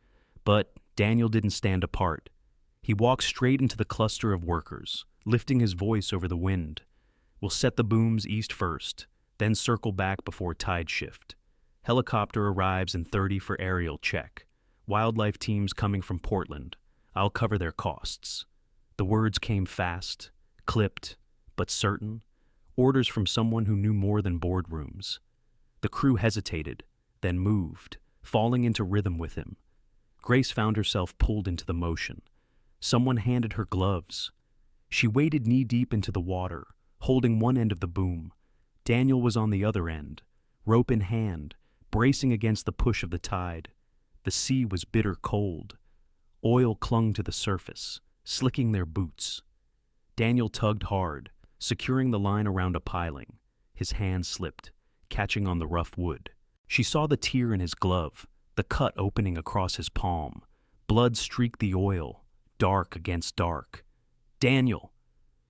A: But Daniel didn't stand apart. He walked straight into the cluster of workers, lifting his voice over the wind. "We'll set the booms east first, then circle back before tide shift. Helicopter arrives in 30 for aerial check. Wildlife teams coming from Portland. I'll cover their costs." The words came fast, clipped, but certain. Orders from someone who knew more than boardrooms. The crew hesitated, then moved, falling into rhythm with him. Grace found herself pulled into the motion. Someone handed her gloves. She waded knee-deep into the water, holding one end of the boom. Daniel was on the other end, rope in hand, bracing against the push of the tide. The sea was bitter cold. Oil clung to the surface, slicking their boots. Daniel tugged hard, securing the line around a piling. His hand slipped, catching on the rough wood. She saw the tear in his glove, the cut opening across his palm. Blood streaked the oil, dark against dark. "Daniel!"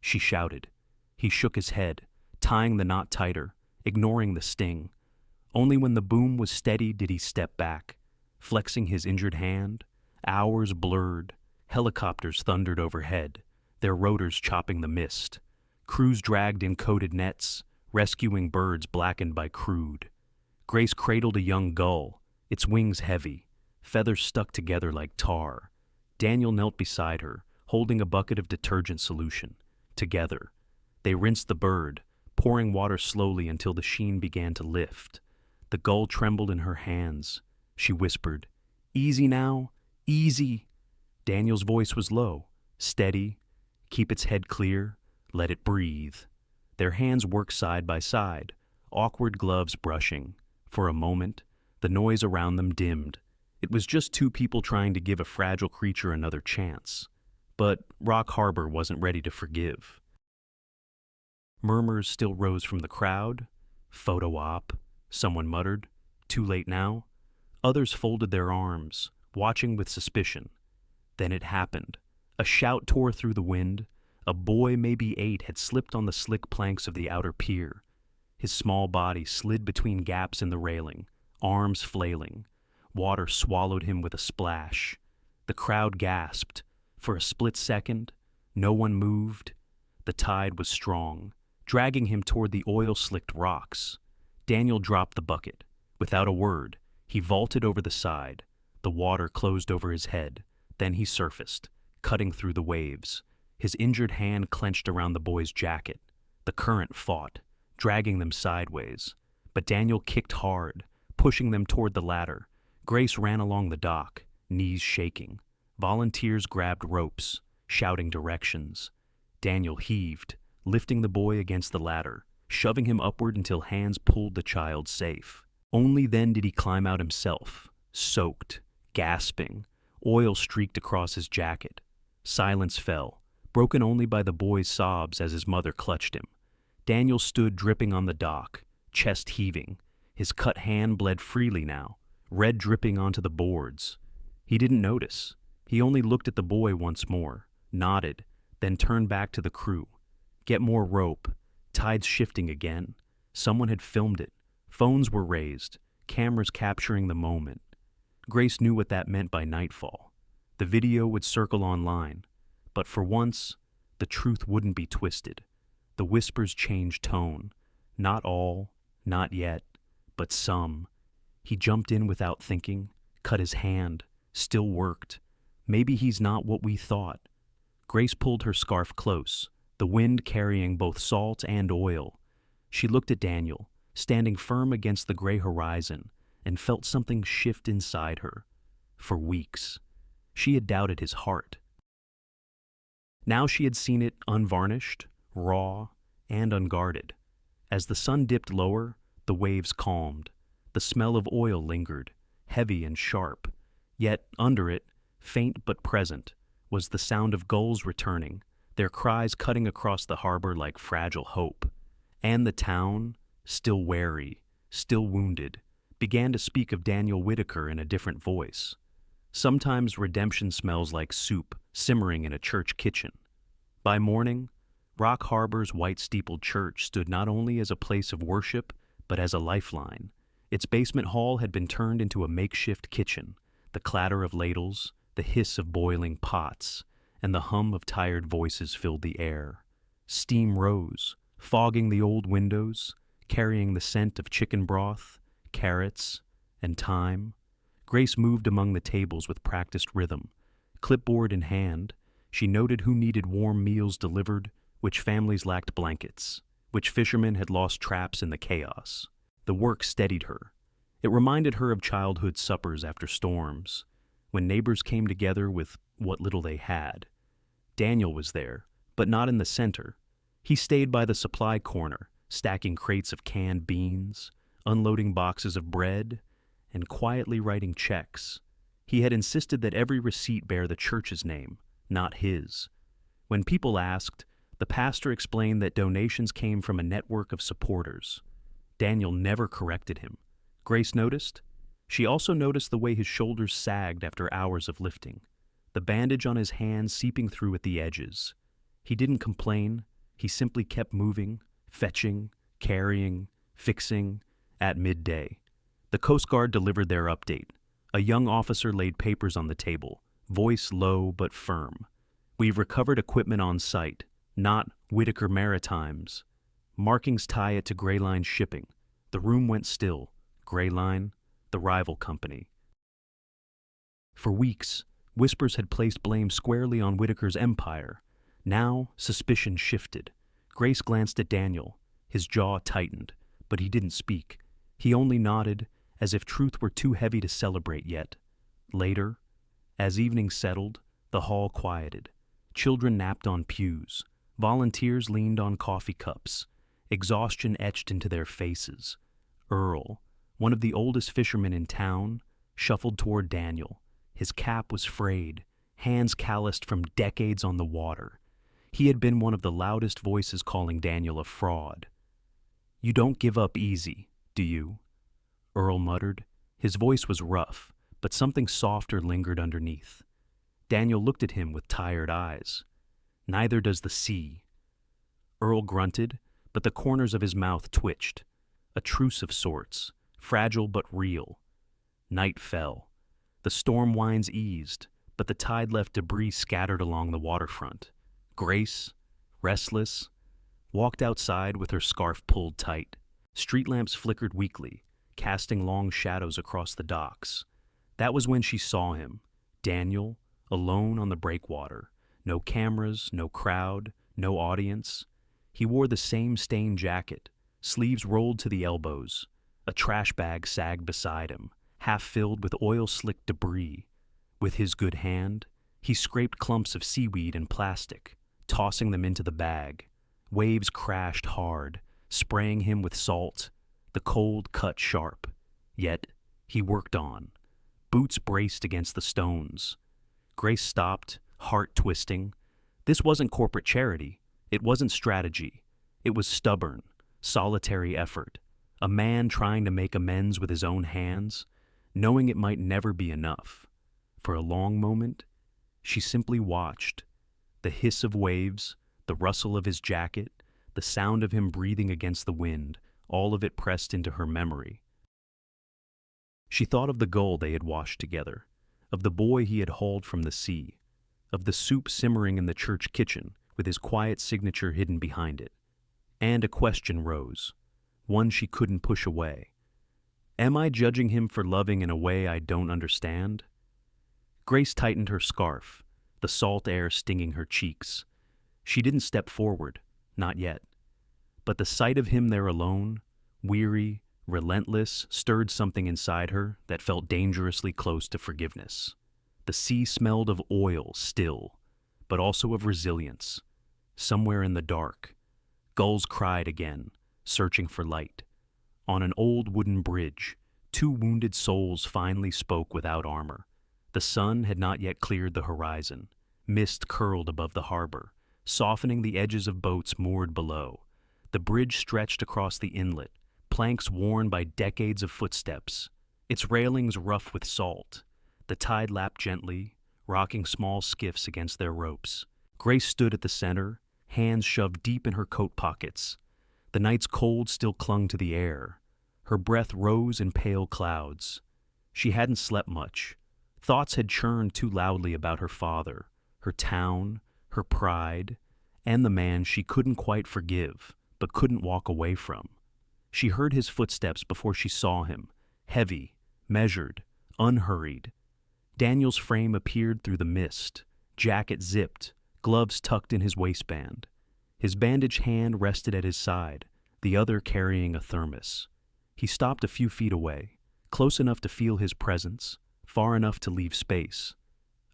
A: she shouted. He shook his head, tying the knot tighter, ignoring the sting. Only when the boom was steady did he step back, flexing his injured hand. Hours blurred. Helicopters thundered overhead, their rotors chopping the mist. Crews dragged in coated nets, rescuing birds blackened by crude. Grace cradled a young gull, its wings heavy, feathers stuck together like tar. Daniel knelt beside her, holding a bucket of detergent solution. Together, they rinsed the bird, pouring water slowly until the sheen began to lift. The gull trembled in her hands. She whispered, "Easy now, easy." Daniel's voice was low, steady. "Keep its head clear, let it breathe." Their hands worked side by side, awkward gloves brushing. For a moment, the noise around them dimmed. It was just two people trying to give a fragile creature another chance. But Rock Harbor wasn't ready to forgive. Murmurs still rose from the crowd. "Photo op," someone muttered. "Too late now." Others folded their arms, watching with suspicion. Then it happened. A shout tore through the wind. A boy, maybe 8, had slipped on the slick planks of the outer pier. His small body slid between gaps in the railing, arms flailing. Water swallowed him with a splash. The crowd gasped. For a split second, no one moved. The tide was strong, dragging him toward the oil-slicked rocks. Daniel dropped the bucket. Without a word, he vaulted over the side. The water closed over his head. Then he surfaced, cutting through the waves. His injured hand clenched around the boy's jacket. The current fought, dragging them sideways. But Daniel kicked hard, pushing them toward the ladder. Grace ran along the dock, knees shaking. Volunteers grabbed ropes, shouting directions. Daniel heaved, lifting the boy against the ladder, shoving him upward until hands pulled the child safe. Only then did he climb out himself, soaked, gasping. Oil streaked across his jacket. Silence fell, broken only by the boy's sobs as his mother clutched him. Daniel stood dripping on the dock, chest heaving. His cut hand bled freely now, red dripping onto the boards. He didn't notice. He only looked at the boy once more, nodded, then turned back to the crew. Get more rope. Tide's shifting again. Someone had filmed it. Phones were raised, cameras capturing the moment. Grace knew what that meant by nightfall. The video would circle online, but for once, the truth wouldn't be twisted. The whispers changed tone. Not all, not yet, but some. He jumped in without thinking, cut his hand, still worked. Maybe he's not what we thought. Grace pulled her scarf close, the wind carrying both salt and oil. She looked at Daniel, standing firm against the gray horizon, and felt something shift inside her. For weeks, she had doubted his heart. Now she had seen it unvarnished, raw, and unguarded. As the sun dipped lower, the waves calmed. The smell of oil lingered, heavy and sharp. Yet under it, faint but present, was the sound of gulls returning, their cries cutting across the harbor like fragile hope. And the town, still wary, still wounded, began to speak of Daniel Whitaker in a different voice. Sometimes redemption smells like soup simmering in a church kitchen. By morning, Rock Harbor's white-steepled church stood not only as a place of worship, but as a lifeline. Its basement hall had been turned into a makeshift kitchen. The clatter of ladles, the hiss of boiling pots, and the hum of tired voices filled the air. Steam rose, fogging the old windows, carrying the scent of chicken broth, carrots, and thyme. Grace moved among the tables with practiced rhythm. Clipboard in hand, she noted who needed warm meals delivered, which families lacked blankets, which fishermen had lost traps in the chaos. The work steadied her. It reminded her of childhood suppers after storms, when neighbors came together with what little they had. Daniel was there, but not in the center. He stayed by the supply corner, stacking crates of canned beans, unloading boxes of bread, and quietly writing checks. He had insisted that every receipt bear the church's name, not his. When people asked, the pastor explained that donations came from a network of supporters. Daniel never corrected him. Grace noticed. She also noticed the way his shoulders sagged after hours of lifting, the bandage on his hands seeping through at the edges. He didn't complain. He simply kept moving, fetching, carrying, fixing. At midday, The Coast Guard delivered their update. A young officer laid papers on the table, voice low but firm. "We've recovered equipment on site, not Whitaker Maritimes. Markings tie it to Gray Line Shipping." The room went still. Gray Line, the rival company. For weeks, whispers had placed blame squarely on Whitaker's empire. Now, suspicion shifted. Grace glanced at Daniel. His jaw tightened, but he didn't speak. He only nodded, as if truth were too heavy to celebrate yet. Later, as evening settled, the hall quieted. Children napped on pews. Volunteers leaned on coffee cups. Exhaustion etched into their faces. Earl, one of the oldest fishermen in town, shuffled toward Daniel. His cap was frayed, hands calloused from decades on the water. He had been one of the loudest voices calling Daniel a fraud. "You don't give up easy, do you?" Earl muttered. His voice was rough, but something softer lingered underneath. Daniel looked at him with tired eyes. "Neither does the sea." Earl grunted, but the corners of his mouth twitched. A truce of sorts, fragile but real. Night fell. The storm winds eased, but the tide left debris scattered along the waterfront. Grace, restless, walked outside with her scarf pulled tight. Street lamps flickered weakly, casting long shadows across the docks. That was when she saw him, Daniel, alone on the breakwater. No cameras, no crowd, no audience. He wore the same stained jacket, sleeves rolled to the elbows. A trash bag sagged beside him, half filled with oil-slicked debris. With his good hand, he scraped clumps of seaweed and plastic, tossing them into the bag. Waves crashed hard, spraying him with salt. The cold cut sharp. Yet, he worked on. Boots braced against the stones. Grace stopped, heart twisting. This wasn't corporate charity. It wasn't strategy. It was stubborn, solitary effort. A man trying to make amends with his own hands, knowing it might never be enough. For a long moment, she simply watched. The hiss of waves, the rustle of his jacket, the sound of him breathing against the wind, all of it pressed into her memory. She thought of the gull they had washed together, of the boy he had hauled from the sea, of the soup simmering in the church kitchen with his quiet signature hidden behind it. And a question rose, one she couldn't push away. Am I judging him for loving in a way I don't understand? Grace tightened her scarf, the salt air stinging her cheeks. She didn't step forward, not yet. But the sight of him there alone, weary, relentless, stirred something inside her that felt dangerously close to forgiveness. The sea smelled of oil still, but also of resilience. Somewhere in the dark, gulls cried again, searching for light. On an old wooden bridge, two wounded souls finally spoke without armor. The sun had not yet cleared the horizon. Mist curled above the harbor, softening the edges of boats moored below. The bridge stretched across the inlet, planks worn by decades of footsteps, its railings rough with salt. The tide lapped gently, rocking small skiffs against their ropes. Grace stood at the center, hands shoved deep in her coat pockets. The night's cold still clung to the air. Her breath rose in pale clouds. She hadn't slept much. Thoughts had churned too loudly about her father, her town, her pride, and the man she couldn't quite forgive, but couldn't walk away from. She heard his footsteps before she saw him, heavy, measured, unhurried. Daniel's frame appeared through the mist, jacket zipped, gloves tucked in his waistband. His bandaged hand rested at his side, the other carrying a thermos. He stopped a few feet away, close enough to feel his presence, far enough to leave space.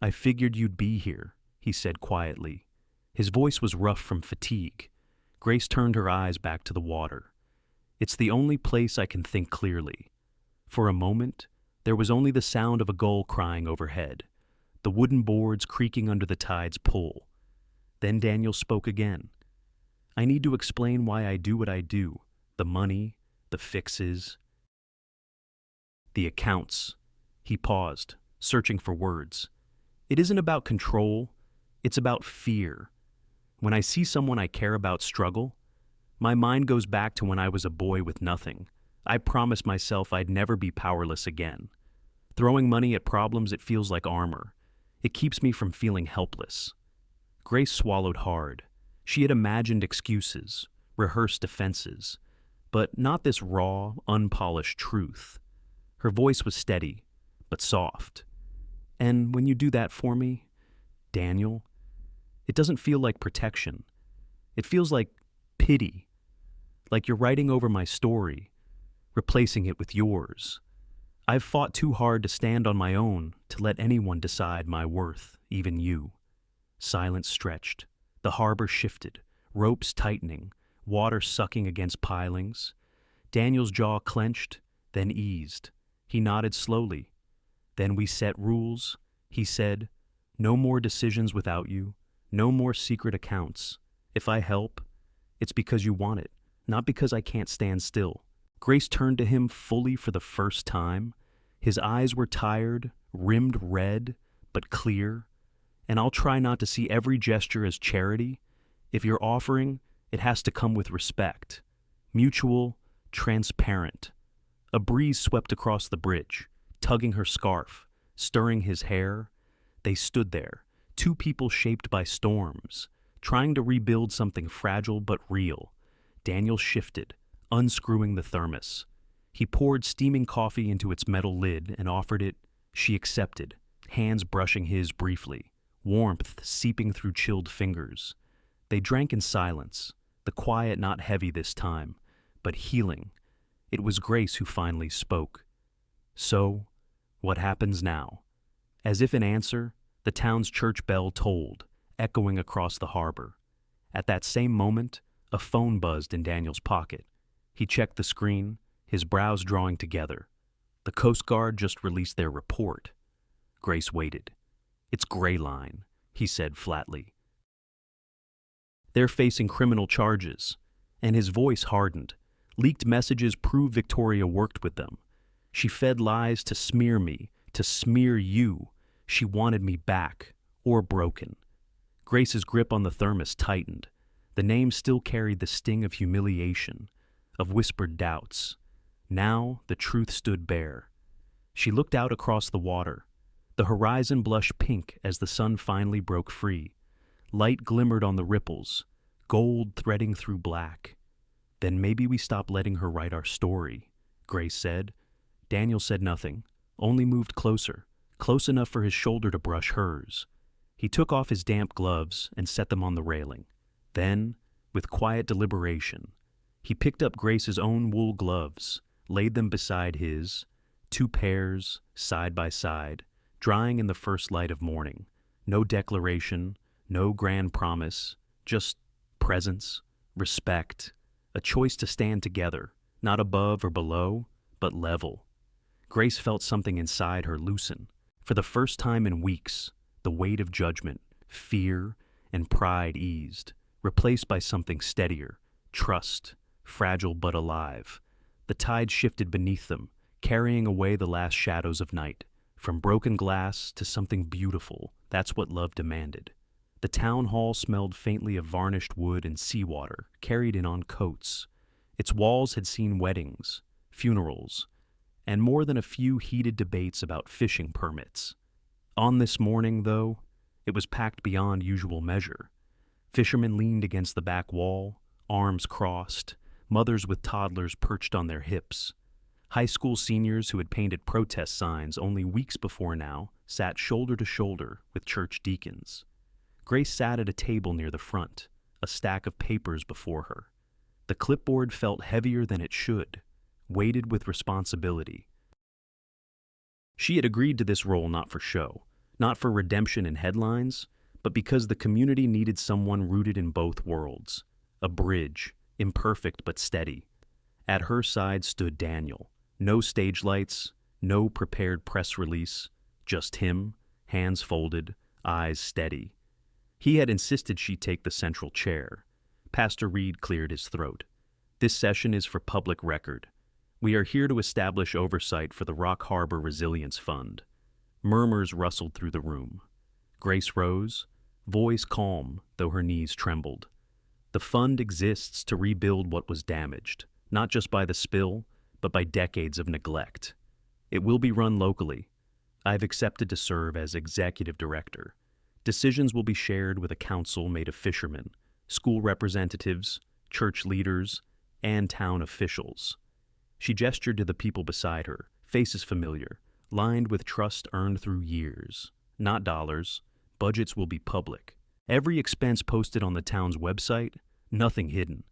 A: "I figured you'd be here," he said quietly. His voice was rough from fatigue. Grace turned her eyes back to the water. "It's the only place I can think clearly." For a moment, there was only the sound of a gull crying overhead, the wooden boards creaking under the tide's pull. Then Daniel spoke again. "I need to explain why I do what I do. The money, the fixes, the accounts." He paused, searching for words. "It isn't about control, it's about fear. When I see someone I care about struggle, my mind goes back to when I was a boy with nothing, I promised myself I'd never be powerless again. Throwing money at problems, it feels like armor. It keeps me from feeling helpless. Grace swallowed hard. She had imagined excuses, rehearsed defenses, but not this raw, unpolished truth. Her voice was steady, but soft. And when you do that for me, Daniel, it doesn't feel like protection. It feels like pity, like you're writing over my story, replacing it with yours. I've fought too hard to stand on my own, to let anyone decide my worth, even you. Silence stretched. The harbor shifted, ropes tightening, water sucking against pilings. Daniel's jaw clenched, then eased. He nodded slowly. Then we set rules. He said, no more decisions without you, no more secret accounts. If I help, it's because you want it, not because I can't stand still. Grace turned to him fully for the first time. His eyes were tired, rimmed red, but clear. And I'll try not to see every gesture as charity. If you're offering, it has to come with respect. Mutual, transparent. A breeze swept across the bridge, tugging her scarf, stirring his hair. They stood there, two people shaped by storms, trying to rebuild something fragile but real. Daniel shifted, unscrewing the thermos. He poured steaming coffee into its metal lid and offered it. She accepted, hands brushing his briefly, warmth seeping through chilled fingers. They drank in silence, the quiet not heavy this time, but healing. It was Grace who finally spoke. So, what happens now? As if in answer, the town's church bell tolled, echoing across the harbor. At that same moment, a phone buzzed in Daniel's pocket. He checked the screen, his brows drawing together. The Coast Guard just released their report. Grace waited. It's Gray Line, he said flatly. They're facing criminal charges, and his voice hardened. Leaked messages prove Victoria worked with them. She fed lies to smear me, to smear you. She wanted me back, or broken. Grace's grip on the thermos tightened. The name still carried the sting of humiliation, of whispered doubts. Now the truth stood bare. She looked out across the water. The horizon blushed pink as the sun finally broke free. Light glimmered on the ripples, gold threading through black. Then maybe we stop letting her write our story, Grace said. Daniel said nothing, only moved closer, close enough for his shoulder to brush hers. He took off his damp gloves and set them on the railing. Then, with quiet deliberation, he picked up Grace's own wool gloves, laid them beside his, 2 pairs, side by side, drying in the first light of morning. No declaration, no grand promise, just presence, respect, a choice to stand together, not above or below, but level. Grace felt something inside her loosen. For the first time in weeks, the weight of judgment, fear, and pride eased, replaced by something steadier, trust, fragile but alive. The tide shifted beneath them, carrying away the last shadows of night. From broken glass to something beautiful, that's what love demanded. The town hall smelled faintly of varnished wood and seawater, carried in on coats. Its walls had seen weddings, funerals, and more than a few heated debates about fishing permits. On this morning, though, it was packed beyond usual measure. Fishermen leaned against the back wall, arms crossed, mothers with toddlers perched on their hips. High school seniors who had painted protest signs only weeks before now sat shoulder to shoulder with church deacons. Grace sat at a table near the front, a stack of papers before her. The clipboard felt heavier than it should, weighted with responsibility. She had agreed to this role not for show, not for redemption in headlines, but because the community needed someone rooted in both worlds, a bridge, imperfect but steady. At her side stood Daniel. No stage lights, no prepared press release, just him, hands folded, eyes steady. He had insisted she take the central chair. Pastor Reed cleared his throat. This session is for public record. We are here to establish oversight for the Rock Harbor Resilience Fund. Murmurs rustled through the room. Grace rose, voice calm, though her knees trembled. The fund exists to rebuild what was damaged, not just by the spill, but by decades of neglect. It will be run locally. I've accepted to serve as executive director. Decisions will be shared with a council made of fishermen, school representatives, church leaders, and town officials. She gestured to the people beside her, faces familiar, lined with trust earned through years. Not dollars. Budgets will be public. Every expense posted on the town's website, nothing hidden.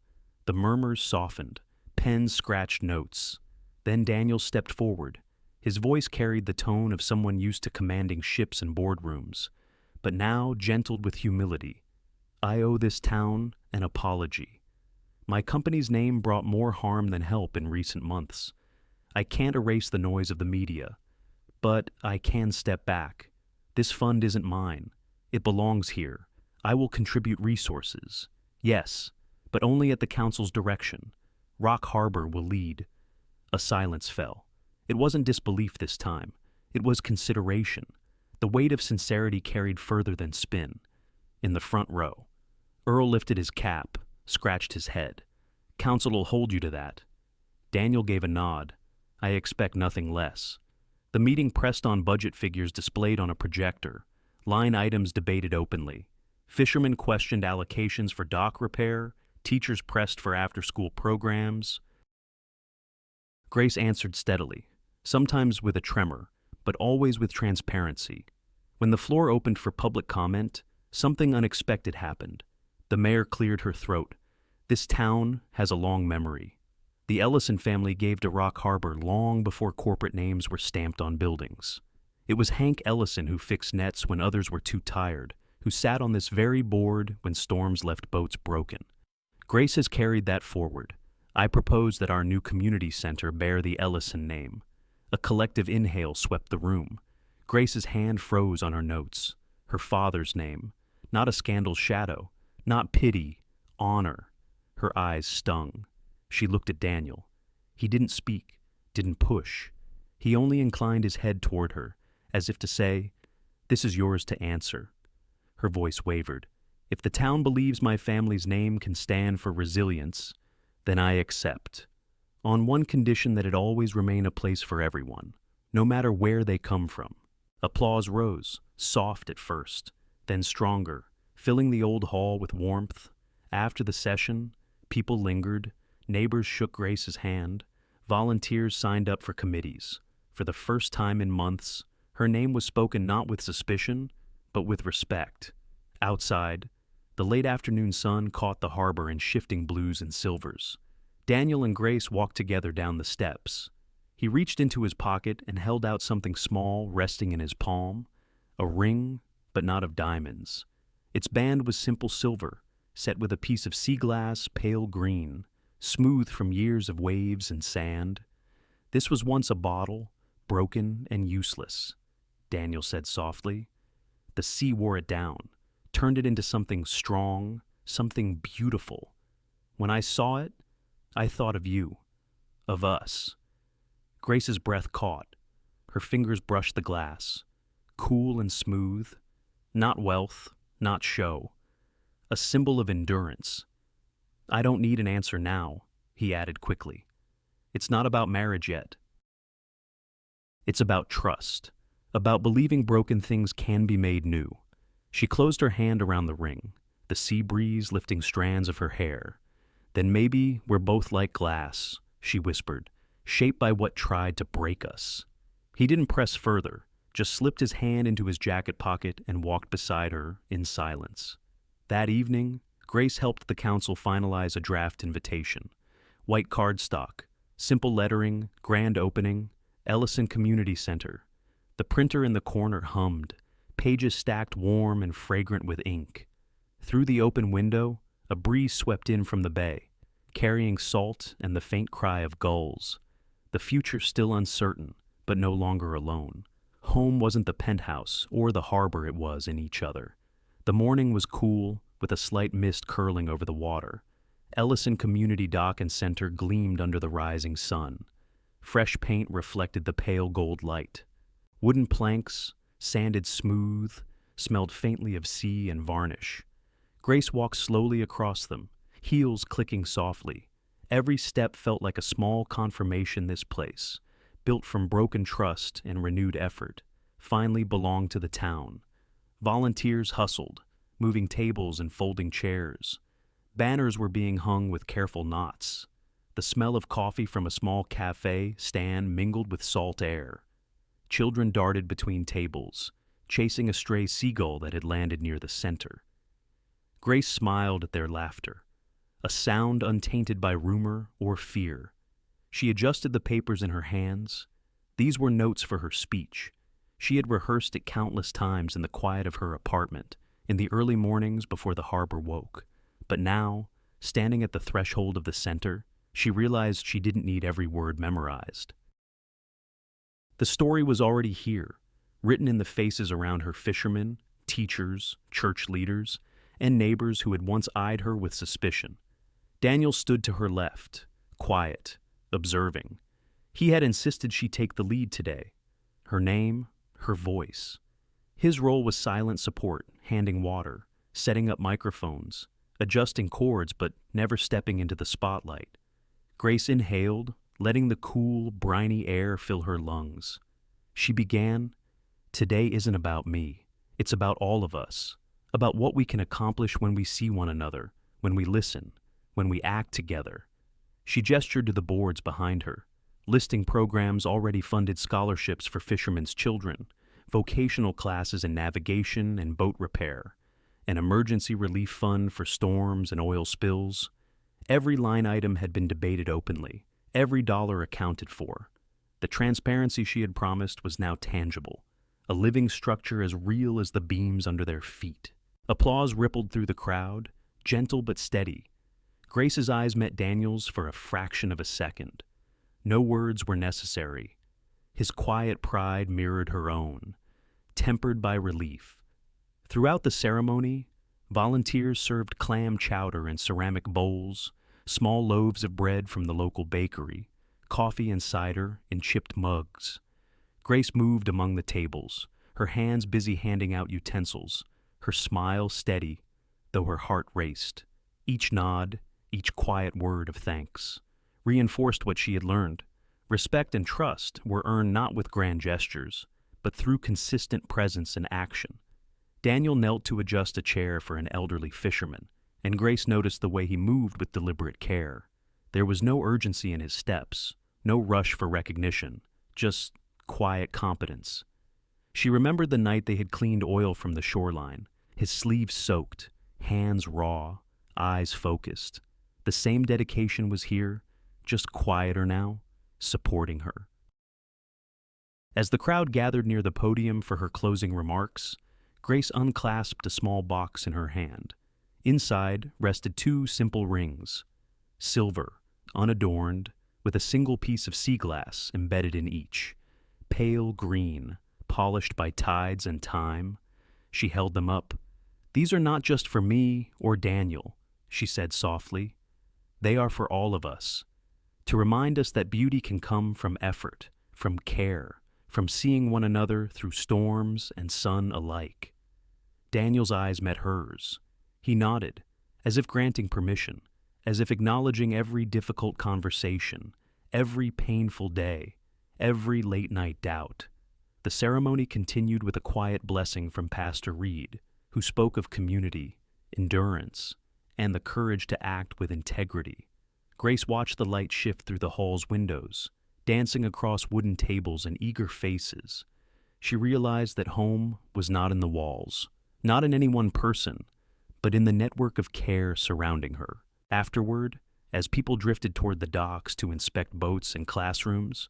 A: The murmurs softened. Pens scratched notes. Then Daniel stepped forward. His voice carried the tone of someone used to commanding ships and boardrooms, but now gentled with humility. I owe this town an apology. My company's name brought more harm than help in recent months. I can't erase the noise of the media, but I can step back. This fund isn't mine. It belongs here. I will contribute resources. Yes, but only at the council's direction. Rock Harbor will lead. A silence fell. It wasn't disbelief this time. It was consideration. The weight of sincerity carried further than spin. In the front row, Earl lifted his cap, scratched his head. Council will hold you to that. Daniel gave a nod. I expect nothing less. The meeting pressed on budget figures displayed on a projector. Line items debated openly. Fishermen questioned allocations for dock repair. Teachers pressed for after-school programs. Grace answered steadily, sometimes with a tremor, but always with transparency. When the floor opened for public comment, something unexpected happened. The mayor cleared her throat. This town has a long memory. The Ellison family gave to Rock Harbor long before corporate names were stamped on buildings. It was Hank Ellison who fixed nets when others were too tired, who sat on this very board when storms left boats broken. Grace has carried that forward. I propose that our new community center bear the Ellison name. A collective inhale swept the room. Grace's hand froze on her notes. Her father's name. Not a scandal's shadow. Not pity. Honor. Her eyes stung. She looked at Daniel. He didn't speak, didn't push. He only inclined his head toward her, as if to say, "This is yours to answer." Her voice wavered. If the town believes my family's name can stand for resilience, then I accept. On one condition, that it always remain a place for everyone, no matter where they come from. Applause rose, soft at first, then stronger, filling the old hall with warmth. After the session, people lingered, neighbors shook Grace's hand, volunteers signed up for committees. For the first time in months, her name was spoken not with suspicion, but with respect. Outside, the late afternoon sun caught the harbor in shifting blues and silvers. Daniel and Grace walked together down the steps. He reached into his pocket and held out something small resting in his palm, a ring, but not of diamonds. Its band was simple silver, set with a piece of sea glass, pale green, smooth from years of waves and sand. This was once a bottle, broken and useless, Daniel said softly. The sea wore it down, turned it into something strong, something beautiful. When I saw it, I thought of you, of us. Grace's breath caught. Her fingers brushed the glass, cool and smooth, not wealth, not show, a symbol of endurance. I don't need an answer now, he added quickly. It's not about marriage yet. It's about trust, about believing broken things can be made new. She closed her hand around the ring, the sea breeze lifting strands of her hair. Then maybe we're both like glass, she whispered, shaped by what tried to break us. He didn't press further, just slipped his hand into his jacket pocket and walked beside her in silence. That evening, Grace helped the council finalize a draft invitation. White cardstock, simple lettering, grand opening, Ellison Community Center. The printer in the corner hummed, pages stacked warm and fragrant with ink. Through the open window, a breeze swept in from the bay, carrying salt and the faint cry of gulls. The future still uncertain, but no longer alone. Home wasn't the penthouse or the harbor it was in each other. The morning was cool, with a slight mist curling over the water. Ellison Community Dock and Center gleamed under the rising sun. Fresh paint reflected the pale gold light. Wooden planks, sanded smooth, smelled faintly of sea and varnish. Grace walked slowly across them, heels clicking softly. Every step felt like a small confirmation this place, built from broken trust and renewed effort, finally belonged to the town. Volunteers hustled, moving tables and folding chairs. Banners were being hung with careful knots. The smell of coffee from a small cafe stand mingled with salt air. Children darted between tables, chasing a stray seagull that had landed near the center. Grace smiled at their laughter, a sound untainted by rumor or fear. She adjusted the papers in her hands. These were notes for her speech. She had rehearsed it countless times in the quiet of her apartment, in the early mornings before the harbor woke. But now, standing at the threshold of the center, she realized she didn't need every word memorized. The story was already here, written in the faces around her: fishermen, teachers, church leaders, and neighbors who had once eyed her with suspicion. Daniel stood to her left, quiet, observing. He had insisted she take the lead today. Her name, her voice. His role was silent support, handing water, setting up microphones, adjusting chords but never stepping into the spotlight. Grace inhaled, letting the cool, briny air fill her lungs. She began, "Today isn't about me. It's about all of us, about what we can accomplish when we see one another, when we listen, when we act together." She gestured to the boards behind her, listing programs already funded: scholarships for fishermen's children, vocational classes in navigation and boat repair, an emergency relief fund for storms and oil spills. Every line item had been debated openly, every dollar accounted for. The transparency she had promised was now tangible, a living structure as real as the beams under their feet. Applause rippled through the crowd, gentle but steady. Grace's eyes met Daniel's for a fraction of a second. No words were necessary. His quiet pride mirrored her own, tempered by relief. Throughout the ceremony, volunteers served clam chowder in ceramic bowls, small loaves of bread from the local bakery, coffee and cider in chipped mugs. Grace moved among the tables, her hands busy handing out utensils, her smile steady, though her heart raced. Each nod, each quiet word of thanks, reinforced what she had learned. Respect and trust were earned not with grand gestures, but through consistent presence and action. Daniel knelt to adjust a chair for an elderly fisherman, and Grace noticed the way he moved with deliberate care. There was no urgency in his steps, no rush for recognition, just quiet competence. She remembered the night they had cleaned oil from the shoreline, his sleeves soaked, hands raw, eyes focused. The same dedication was here, just quieter now, supporting her. As the crowd gathered near the podium for her closing remarks, Grace unclasped a small box in her hand. Inside rested two simple rings, silver, unadorned, with a single piece of sea glass embedded in each. Pale green, polished by tides and time. She held them up. "These are not just for me or Daniel," she said softly. "They are for all of us, to remind us that beauty can come from effort, from care, from seeing one another through storms and sun alike." Daniel's eyes met hers. He nodded, as if granting permission, as if acknowledging every difficult conversation, every painful day, every late-night doubt. The ceremony continued with a quiet blessing from Pastor Reed, who spoke of community, endurance, and the courage to act with integrity. Grace watched the light shift through the hall's windows, dancing across wooden tables and eager faces. She realized that home was not in the walls, not in any one person, but in the network of care surrounding her. Afterward, as people drifted toward the docks to inspect boats and classrooms,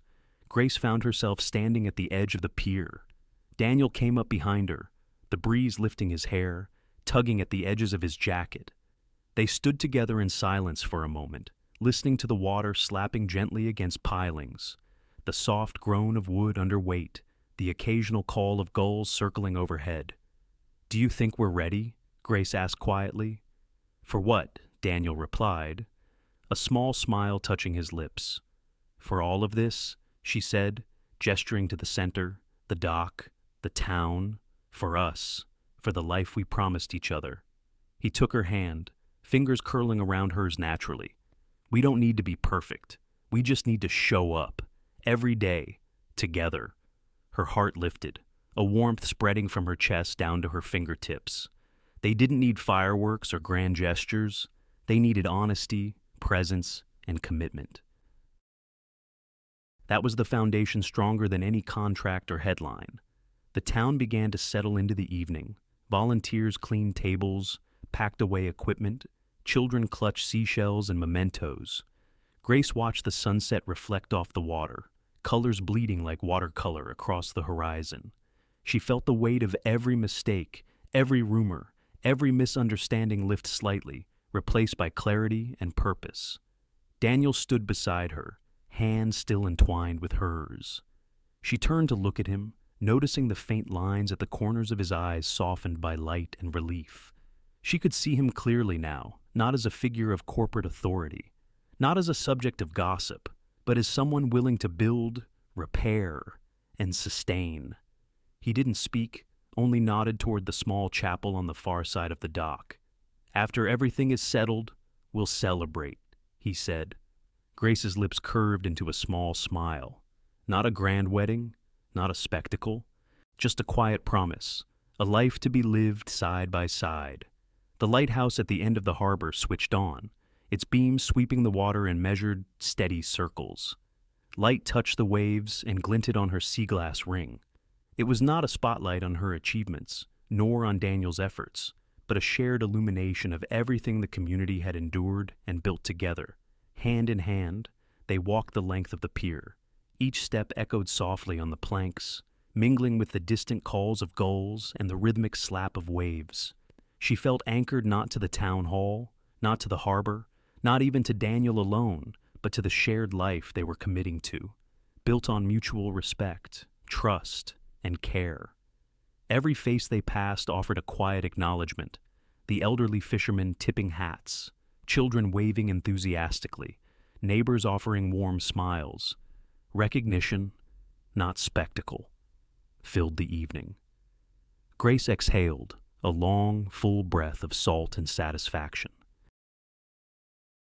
A: Grace found herself standing at the edge of the pier. Daniel came up behind her, the breeze lifting his hair, tugging at the edges of his jacket. They stood together in silence for a moment, listening to the water slapping gently against pilings, the soft groan of wood under weight, the occasional call of gulls circling overhead. "Do you think we're ready?" Grace asked quietly. "For what?" Daniel replied, a small smile touching his lips. "For all of this," she said, gesturing to the center, the dock, the town, "for us, for the life we promised each other." He took her hand, fingers curling around hers naturally. We don't need to be perfect. We just need to show up, every day, together. Her heart lifted, a warmth spreading from her chest down to her fingertips. They didn't need fireworks or grand gestures. They needed honesty, presence, and commitment. That was the foundation stronger than any contract or headline. The town began to settle into the evening. Volunteers cleaned tables, packed away equipment. Children clutched seashells and mementos. Grace watched the sunset reflect off the water, colors bleeding like watercolor across the horizon. She felt the weight of every mistake, every rumor, every misunderstanding lift slightly, replaced by clarity and purpose. Daniel stood beside her, hands still entwined with hers. She turned to look at him, noticing the faint lines at the corners of his eyes softened by light and relief. She could see him clearly now, not as a figure of corporate authority, not as a subject of gossip, but as someone willing to build, repair, and sustain. He didn't speak, only nodded toward the small chapel on the far side of the dock. "After everything is settled, we'll celebrate," he said. Grace's lips curved into a small smile. Not a grand wedding, not a spectacle, just a quiet promise, a life to be lived side by side. The lighthouse at the end of the harbor switched on, its beams sweeping the water in measured, steady circles. Light touched the waves and glinted on her sea glass ring. It was not a spotlight on her achievements, nor on Daniel's efforts, but a shared illumination of everything the community had endured and built together. Hand in hand, they walked the length of the pier. Each step echoed softly on the planks, mingling with the distant calls of gulls and the rhythmic slap of waves. She felt anchored not to the town hall, not to the harbor, not even to Daniel alone, but to the shared life they were committing to, built on mutual respect, trust, and care. Every face they passed offered a quiet acknowledgement, the elderly fishermen tipping hats, children waving enthusiastically, neighbors offering warm smiles. Recognition, not spectacle, filled the evening. Grace exhaled, a long, full breath of salt and satisfaction.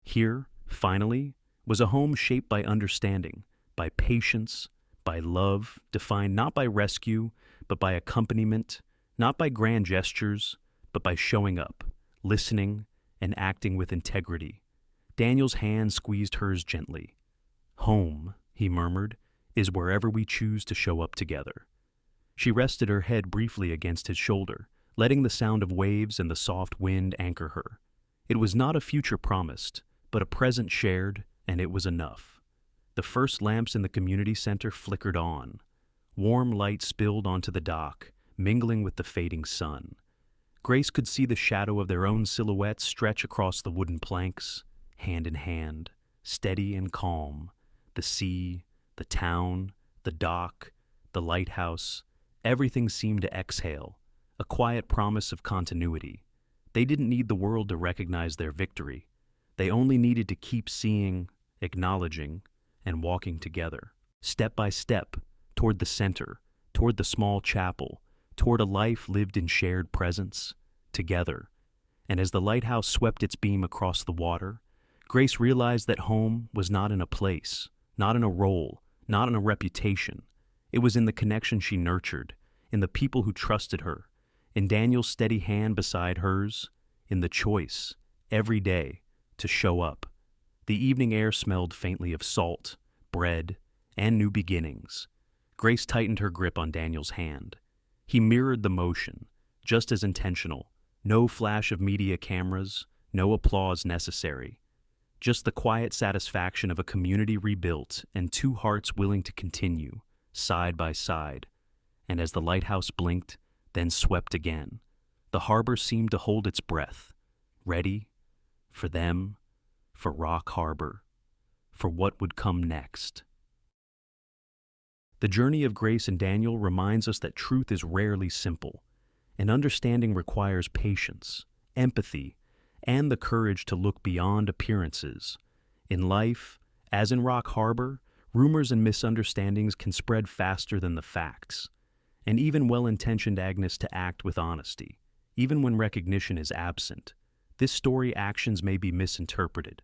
A: Here, finally, was a home shaped by understanding, by patience, by love, defined not by rescue, but by accompaniment, not by grand gestures, but by showing up, listening, and acting with integrity. Daniel's hand squeezed hers gently. "Home," he murmured, "is wherever we choose to show up together." She rested her head briefly against his shoulder, letting the sound of waves and the soft wind anchor her. It was not a future promised, but a present shared, and it was enough. The first lamps in the community center flickered on. Warm light spilled onto the dock, mingling with the fading sun. Grace could see the shadow of their own silhouettes stretch across the wooden planks, hand in hand, steady and calm. The sea, the town, the dock, the lighthouse, everything seemed to exhale, a quiet promise of continuity. They didn't need the world to recognize their victory. They only needed to keep seeing, acknowledging, and walking together, step by step, toward the center, toward the small chapel, toward a life lived in shared presence, together. And as the lighthouse swept its beam across the water, Grace realized that home was not in a place, not in a role, not in a reputation. It was in the connection she nurtured, in the people who trusted her, in Daniel's steady hand beside hers, in the choice, every day, to show up. The evening air smelled faintly of salt, bread, and new beginnings. Grace tightened her grip on Daniel's hand. He mirrored the motion, just as intentional. No flash of media cameras, no applause necessary. Just the quiet satisfaction of a community rebuilt and two hearts willing to continue, side by side. And as the lighthouse blinked, then swept again, the harbor seemed to hold its breath, ready for them, for Rock Harbor, for what would come next. The journey of Grace and Daniel reminds us that truth is rarely simple, and understanding requires patience, empathy, and the courage to look beyond appearances. In life, as in Rock Harbor, rumors and misunderstandings can spread faster than the facts, and even well-intentioned Agnes to act with honesty, even when recognition is absent. This story actions may be misinterpreted.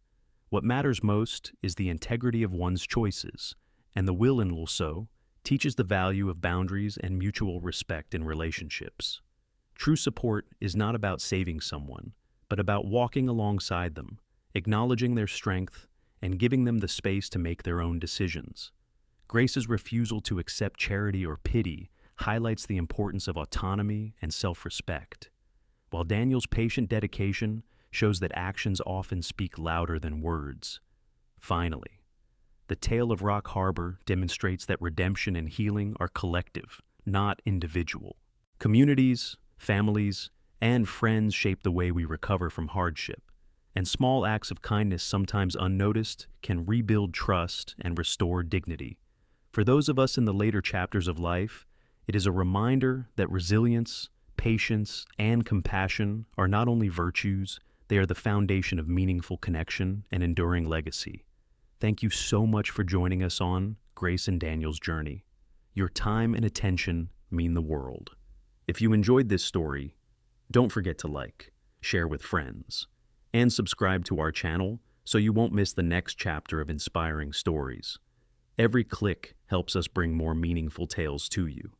A: What matters most is the integrity of one's choices, and the will in also teaches the value of boundaries and mutual respect in relationships. True support is not about saving someone, but about walking alongside them, acknowledging their strength, and giving them the space to make their own decisions. Grace's refusal to accept charity or pity highlights the importance of autonomy and self-respect, while Daniel's patient dedication shows that actions often speak louder than words. Finally, the tale of Rock Harbor demonstrates that redemption and healing are collective, not individual. Communities, families, and friends shape the way we recover from hardship, and small acts of kindness, sometimes unnoticed, can rebuild trust and restore dignity. For those of us in the later chapters of life, it is a reminder that resilience, patience, and compassion are not only virtues, they are the foundation of meaningful connection and enduring legacy. Thank you so much for joining us on Grace and Daniel's journey. Your time and attention mean the world. If you enjoyed this story, don't forget to like, share with friends, and subscribe to our channel so you won't miss the next chapter of inspiring stories. Every click helps us bring more meaningful tales to you.